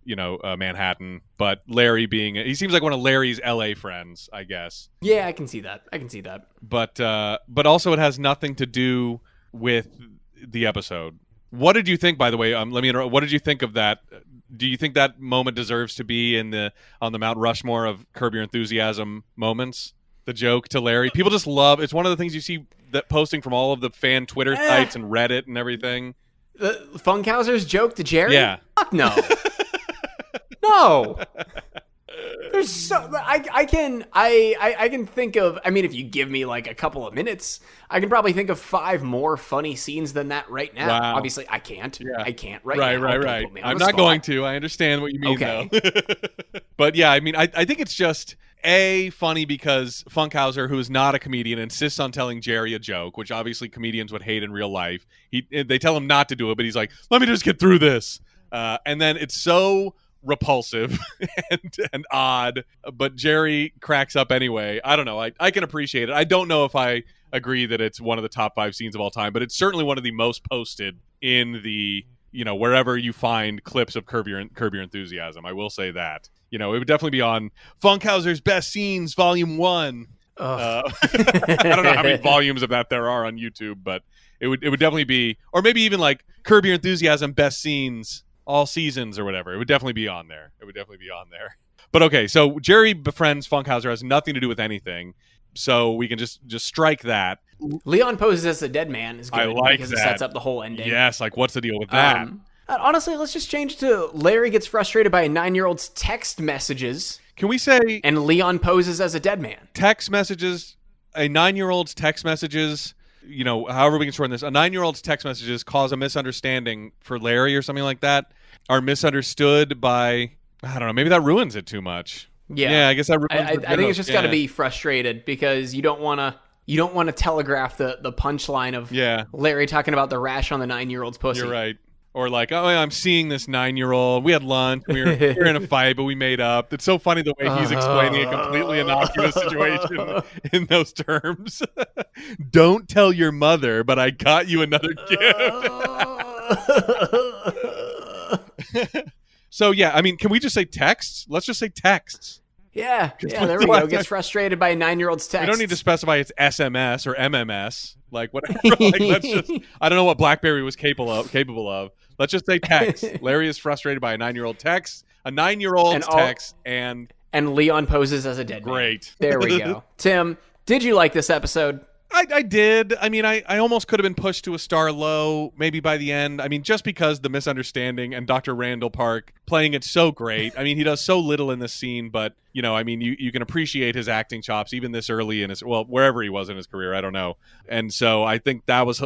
Speaker 1: Manhattan. But Larry he seems like one of Larry's LA friends, I guess.
Speaker 2: Yeah, I can see that.
Speaker 1: But also it has nothing to do with the episode. What did you think, by the way? Let me interrupt. What did you think of that? Do you think that moment deserves to be on the Mount Rushmore of Curb Your Enthusiasm moments? The joke to Larry. People just love. It's one of the things you see that posting from all of the fan Twitter sites and Reddit and everything.
Speaker 2: Funkhauser's joke to Jerry?
Speaker 1: Yeah.
Speaker 2: Fuck no. No. There's so I can think of. I mean, if you give me like a couple of minutes, I can probably think of 5 more funny scenes than that right now.
Speaker 1: Wow.
Speaker 2: Obviously, I can't. Yeah. I can't now.
Speaker 1: Right. I'm not going to. I understand what you mean, though. But yeah, I mean, I think it's just funny because Funkhauser, who is not a comedian, insists on telling Jerry a joke, which obviously comedians would hate in real life. They tell him not to do it, but he's like, "Let me just get through this," and then it's so repulsive and odd, but Jerry cracks up anyway. I don't know. I can appreciate it. I don't know if I agree that it's one of the top 5 scenes of all time, but it's certainly one of the most posted in the, wherever you find clips of Curb Your Enthusiasm. I will say that. It would definitely be on Funkhauser's Best Scenes Volume 1. I don't know how many volumes of that there are on YouTube, but it would definitely be, or maybe even like Curb Your Enthusiasm Best Scenes all seasons or whatever. It would definitely be on there. But okay, so Jerry befriends Funkhauser has nothing to do with anything, so we can just strike that.
Speaker 2: Leon poses as a dead man is good.
Speaker 1: I like
Speaker 2: because
Speaker 1: that.
Speaker 2: It sets up the whole ending.
Speaker 1: Yes, like what's the deal with that?
Speaker 2: Honestly, let's just change to Larry gets frustrated by a 9-year-old's text messages.
Speaker 1: Can we say
Speaker 2: and Leon poses as a dead man?
Speaker 1: Text messages, a 9-year-old's text messages. However we can shorten this, a 9-year-old's text messages cause a misunderstanding for Larry or something like that, are misunderstood by, I don't know, maybe that ruins it too much.
Speaker 2: Yeah,
Speaker 1: I guess that ruins
Speaker 2: I think it's just got to be frustrated because you don't want to telegraph the punchline of Larry talking about the rash on the 9-year-old's pussy.
Speaker 1: You're right. Or like, oh, I'm seeing this 9-year-old. We had lunch. We were in a fight, but we made up. It's so funny the way he's explaining a completely innocuous situation in those terms. Don't tell your mother, but I got you another gift. So, yeah, I mean, can we just say texts? Let's just say texts.
Speaker 2: Yeah, there we go. Gets frustrated by a 9-year-old's text.
Speaker 1: You don't need to specify it's SMS or MMS, like whatever. Like, let's just, I don't know what BlackBerry was capable of. Let's just say text. Larry is frustrated by a 9-year-old text, a 9-year-old's text, and
Speaker 2: Leon poses as a dead man.
Speaker 1: Great.
Speaker 2: There we go. Tim, did you like this episode?
Speaker 1: I did. I mean, I almost could have been pushed to a star low, maybe by the end. I mean, just because the misunderstanding and Dr. Randall Park playing it so great. I mean, he does so little in this scene, but, I mean, you can appreciate his acting chops even this early in his, wherever he was in his career, I don't know. And so I think that was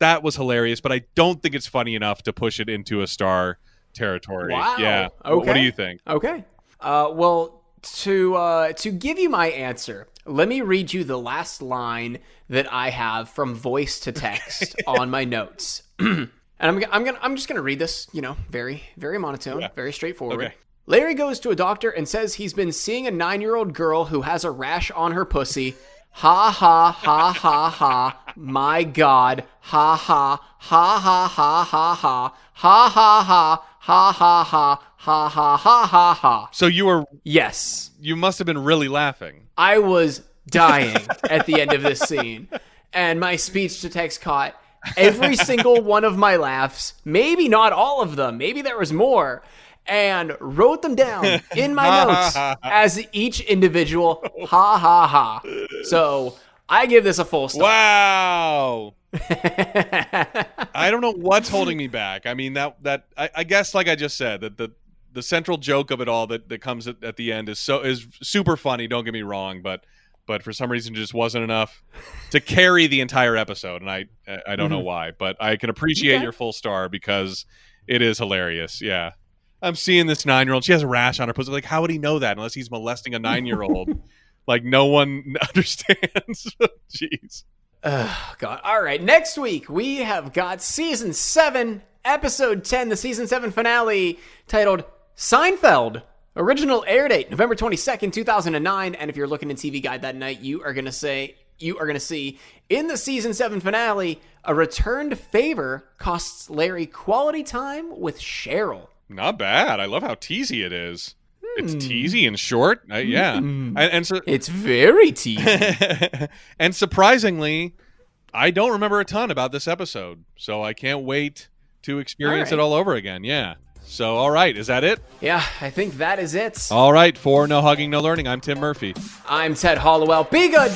Speaker 1: that was hilarious, but I don't think it's funny enough to push it into a star territory.
Speaker 2: Wow.
Speaker 1: Yeah.
Speaker 2: Okay.
Speaker 1: What do you think?
Speaker 2: Okay. Well, to give you my answer, let me read you the last line that I have from voice to text on my notes. And I'm just gonna read this, very, very monotone, very straightforward.
Speaker 1: Okay.
Speaker 2: Larry goes to a doctor and says he's been seeing a 9-year-old girl who has a rash on her pussy. Ha ha ha ha ha. My God. Ha ha ha ha ha ha ha. Ha ha ha ha ha ha ha ha ha ha ha.
Speaker 1: So you were
Speaker 2: Yes.
Speaker 1: You must have been really laughing.
Speaker 2: I was dying at the end of this scene. And my speech to text caught every single one of my laughs. Maybe not all of them. Maybe there was more. And wrote them down in my notes as each individual ha ha ha. So I give this a full stop.
Speaker 1: Wow. I don't know what's holding me back. I mean, I guess, like I just said, that the central joke of it all that comes at the end is super funny. Don't get me wrong, but for some reason it just wasn't enough to carry the entire episode, and I don't know why, but I can appreciate your full star because it is hilarious. Yeah, I'm seeing this 9-year-old. She has a rash on her pussy. Like, how would he know that unless he's molesting a 9-year-old? Like, no one understands. Jeez.
Speaker 2: Oh, God. All right. Next week, we have got Season 7, Episode 10, the Season 7 finale, titled Seinfeld. Original air date, November 22nd, 2009. And if you're looking in TV Guide that night, you are going to see in the Season 7 finale, a returned favor costs Larry quality time with Cheryl.
Speaker 1: Not bad. I love how teasy it is. It's teasy and short. Yeah. And so
Speaker 2: it's very teasy.
Speaker 1: And surprisingly, I don't remember a ton about this episode. So I can't wait to experience it all over again. Yeah. So, all right. Is that it?
Speaker 2: Yeah, I think that is it.
Speaker 1: All right. For No Hugging, No Learning, I'm Tim Murphy.
Speaker 2: I'm Ted Hollowell. Be good.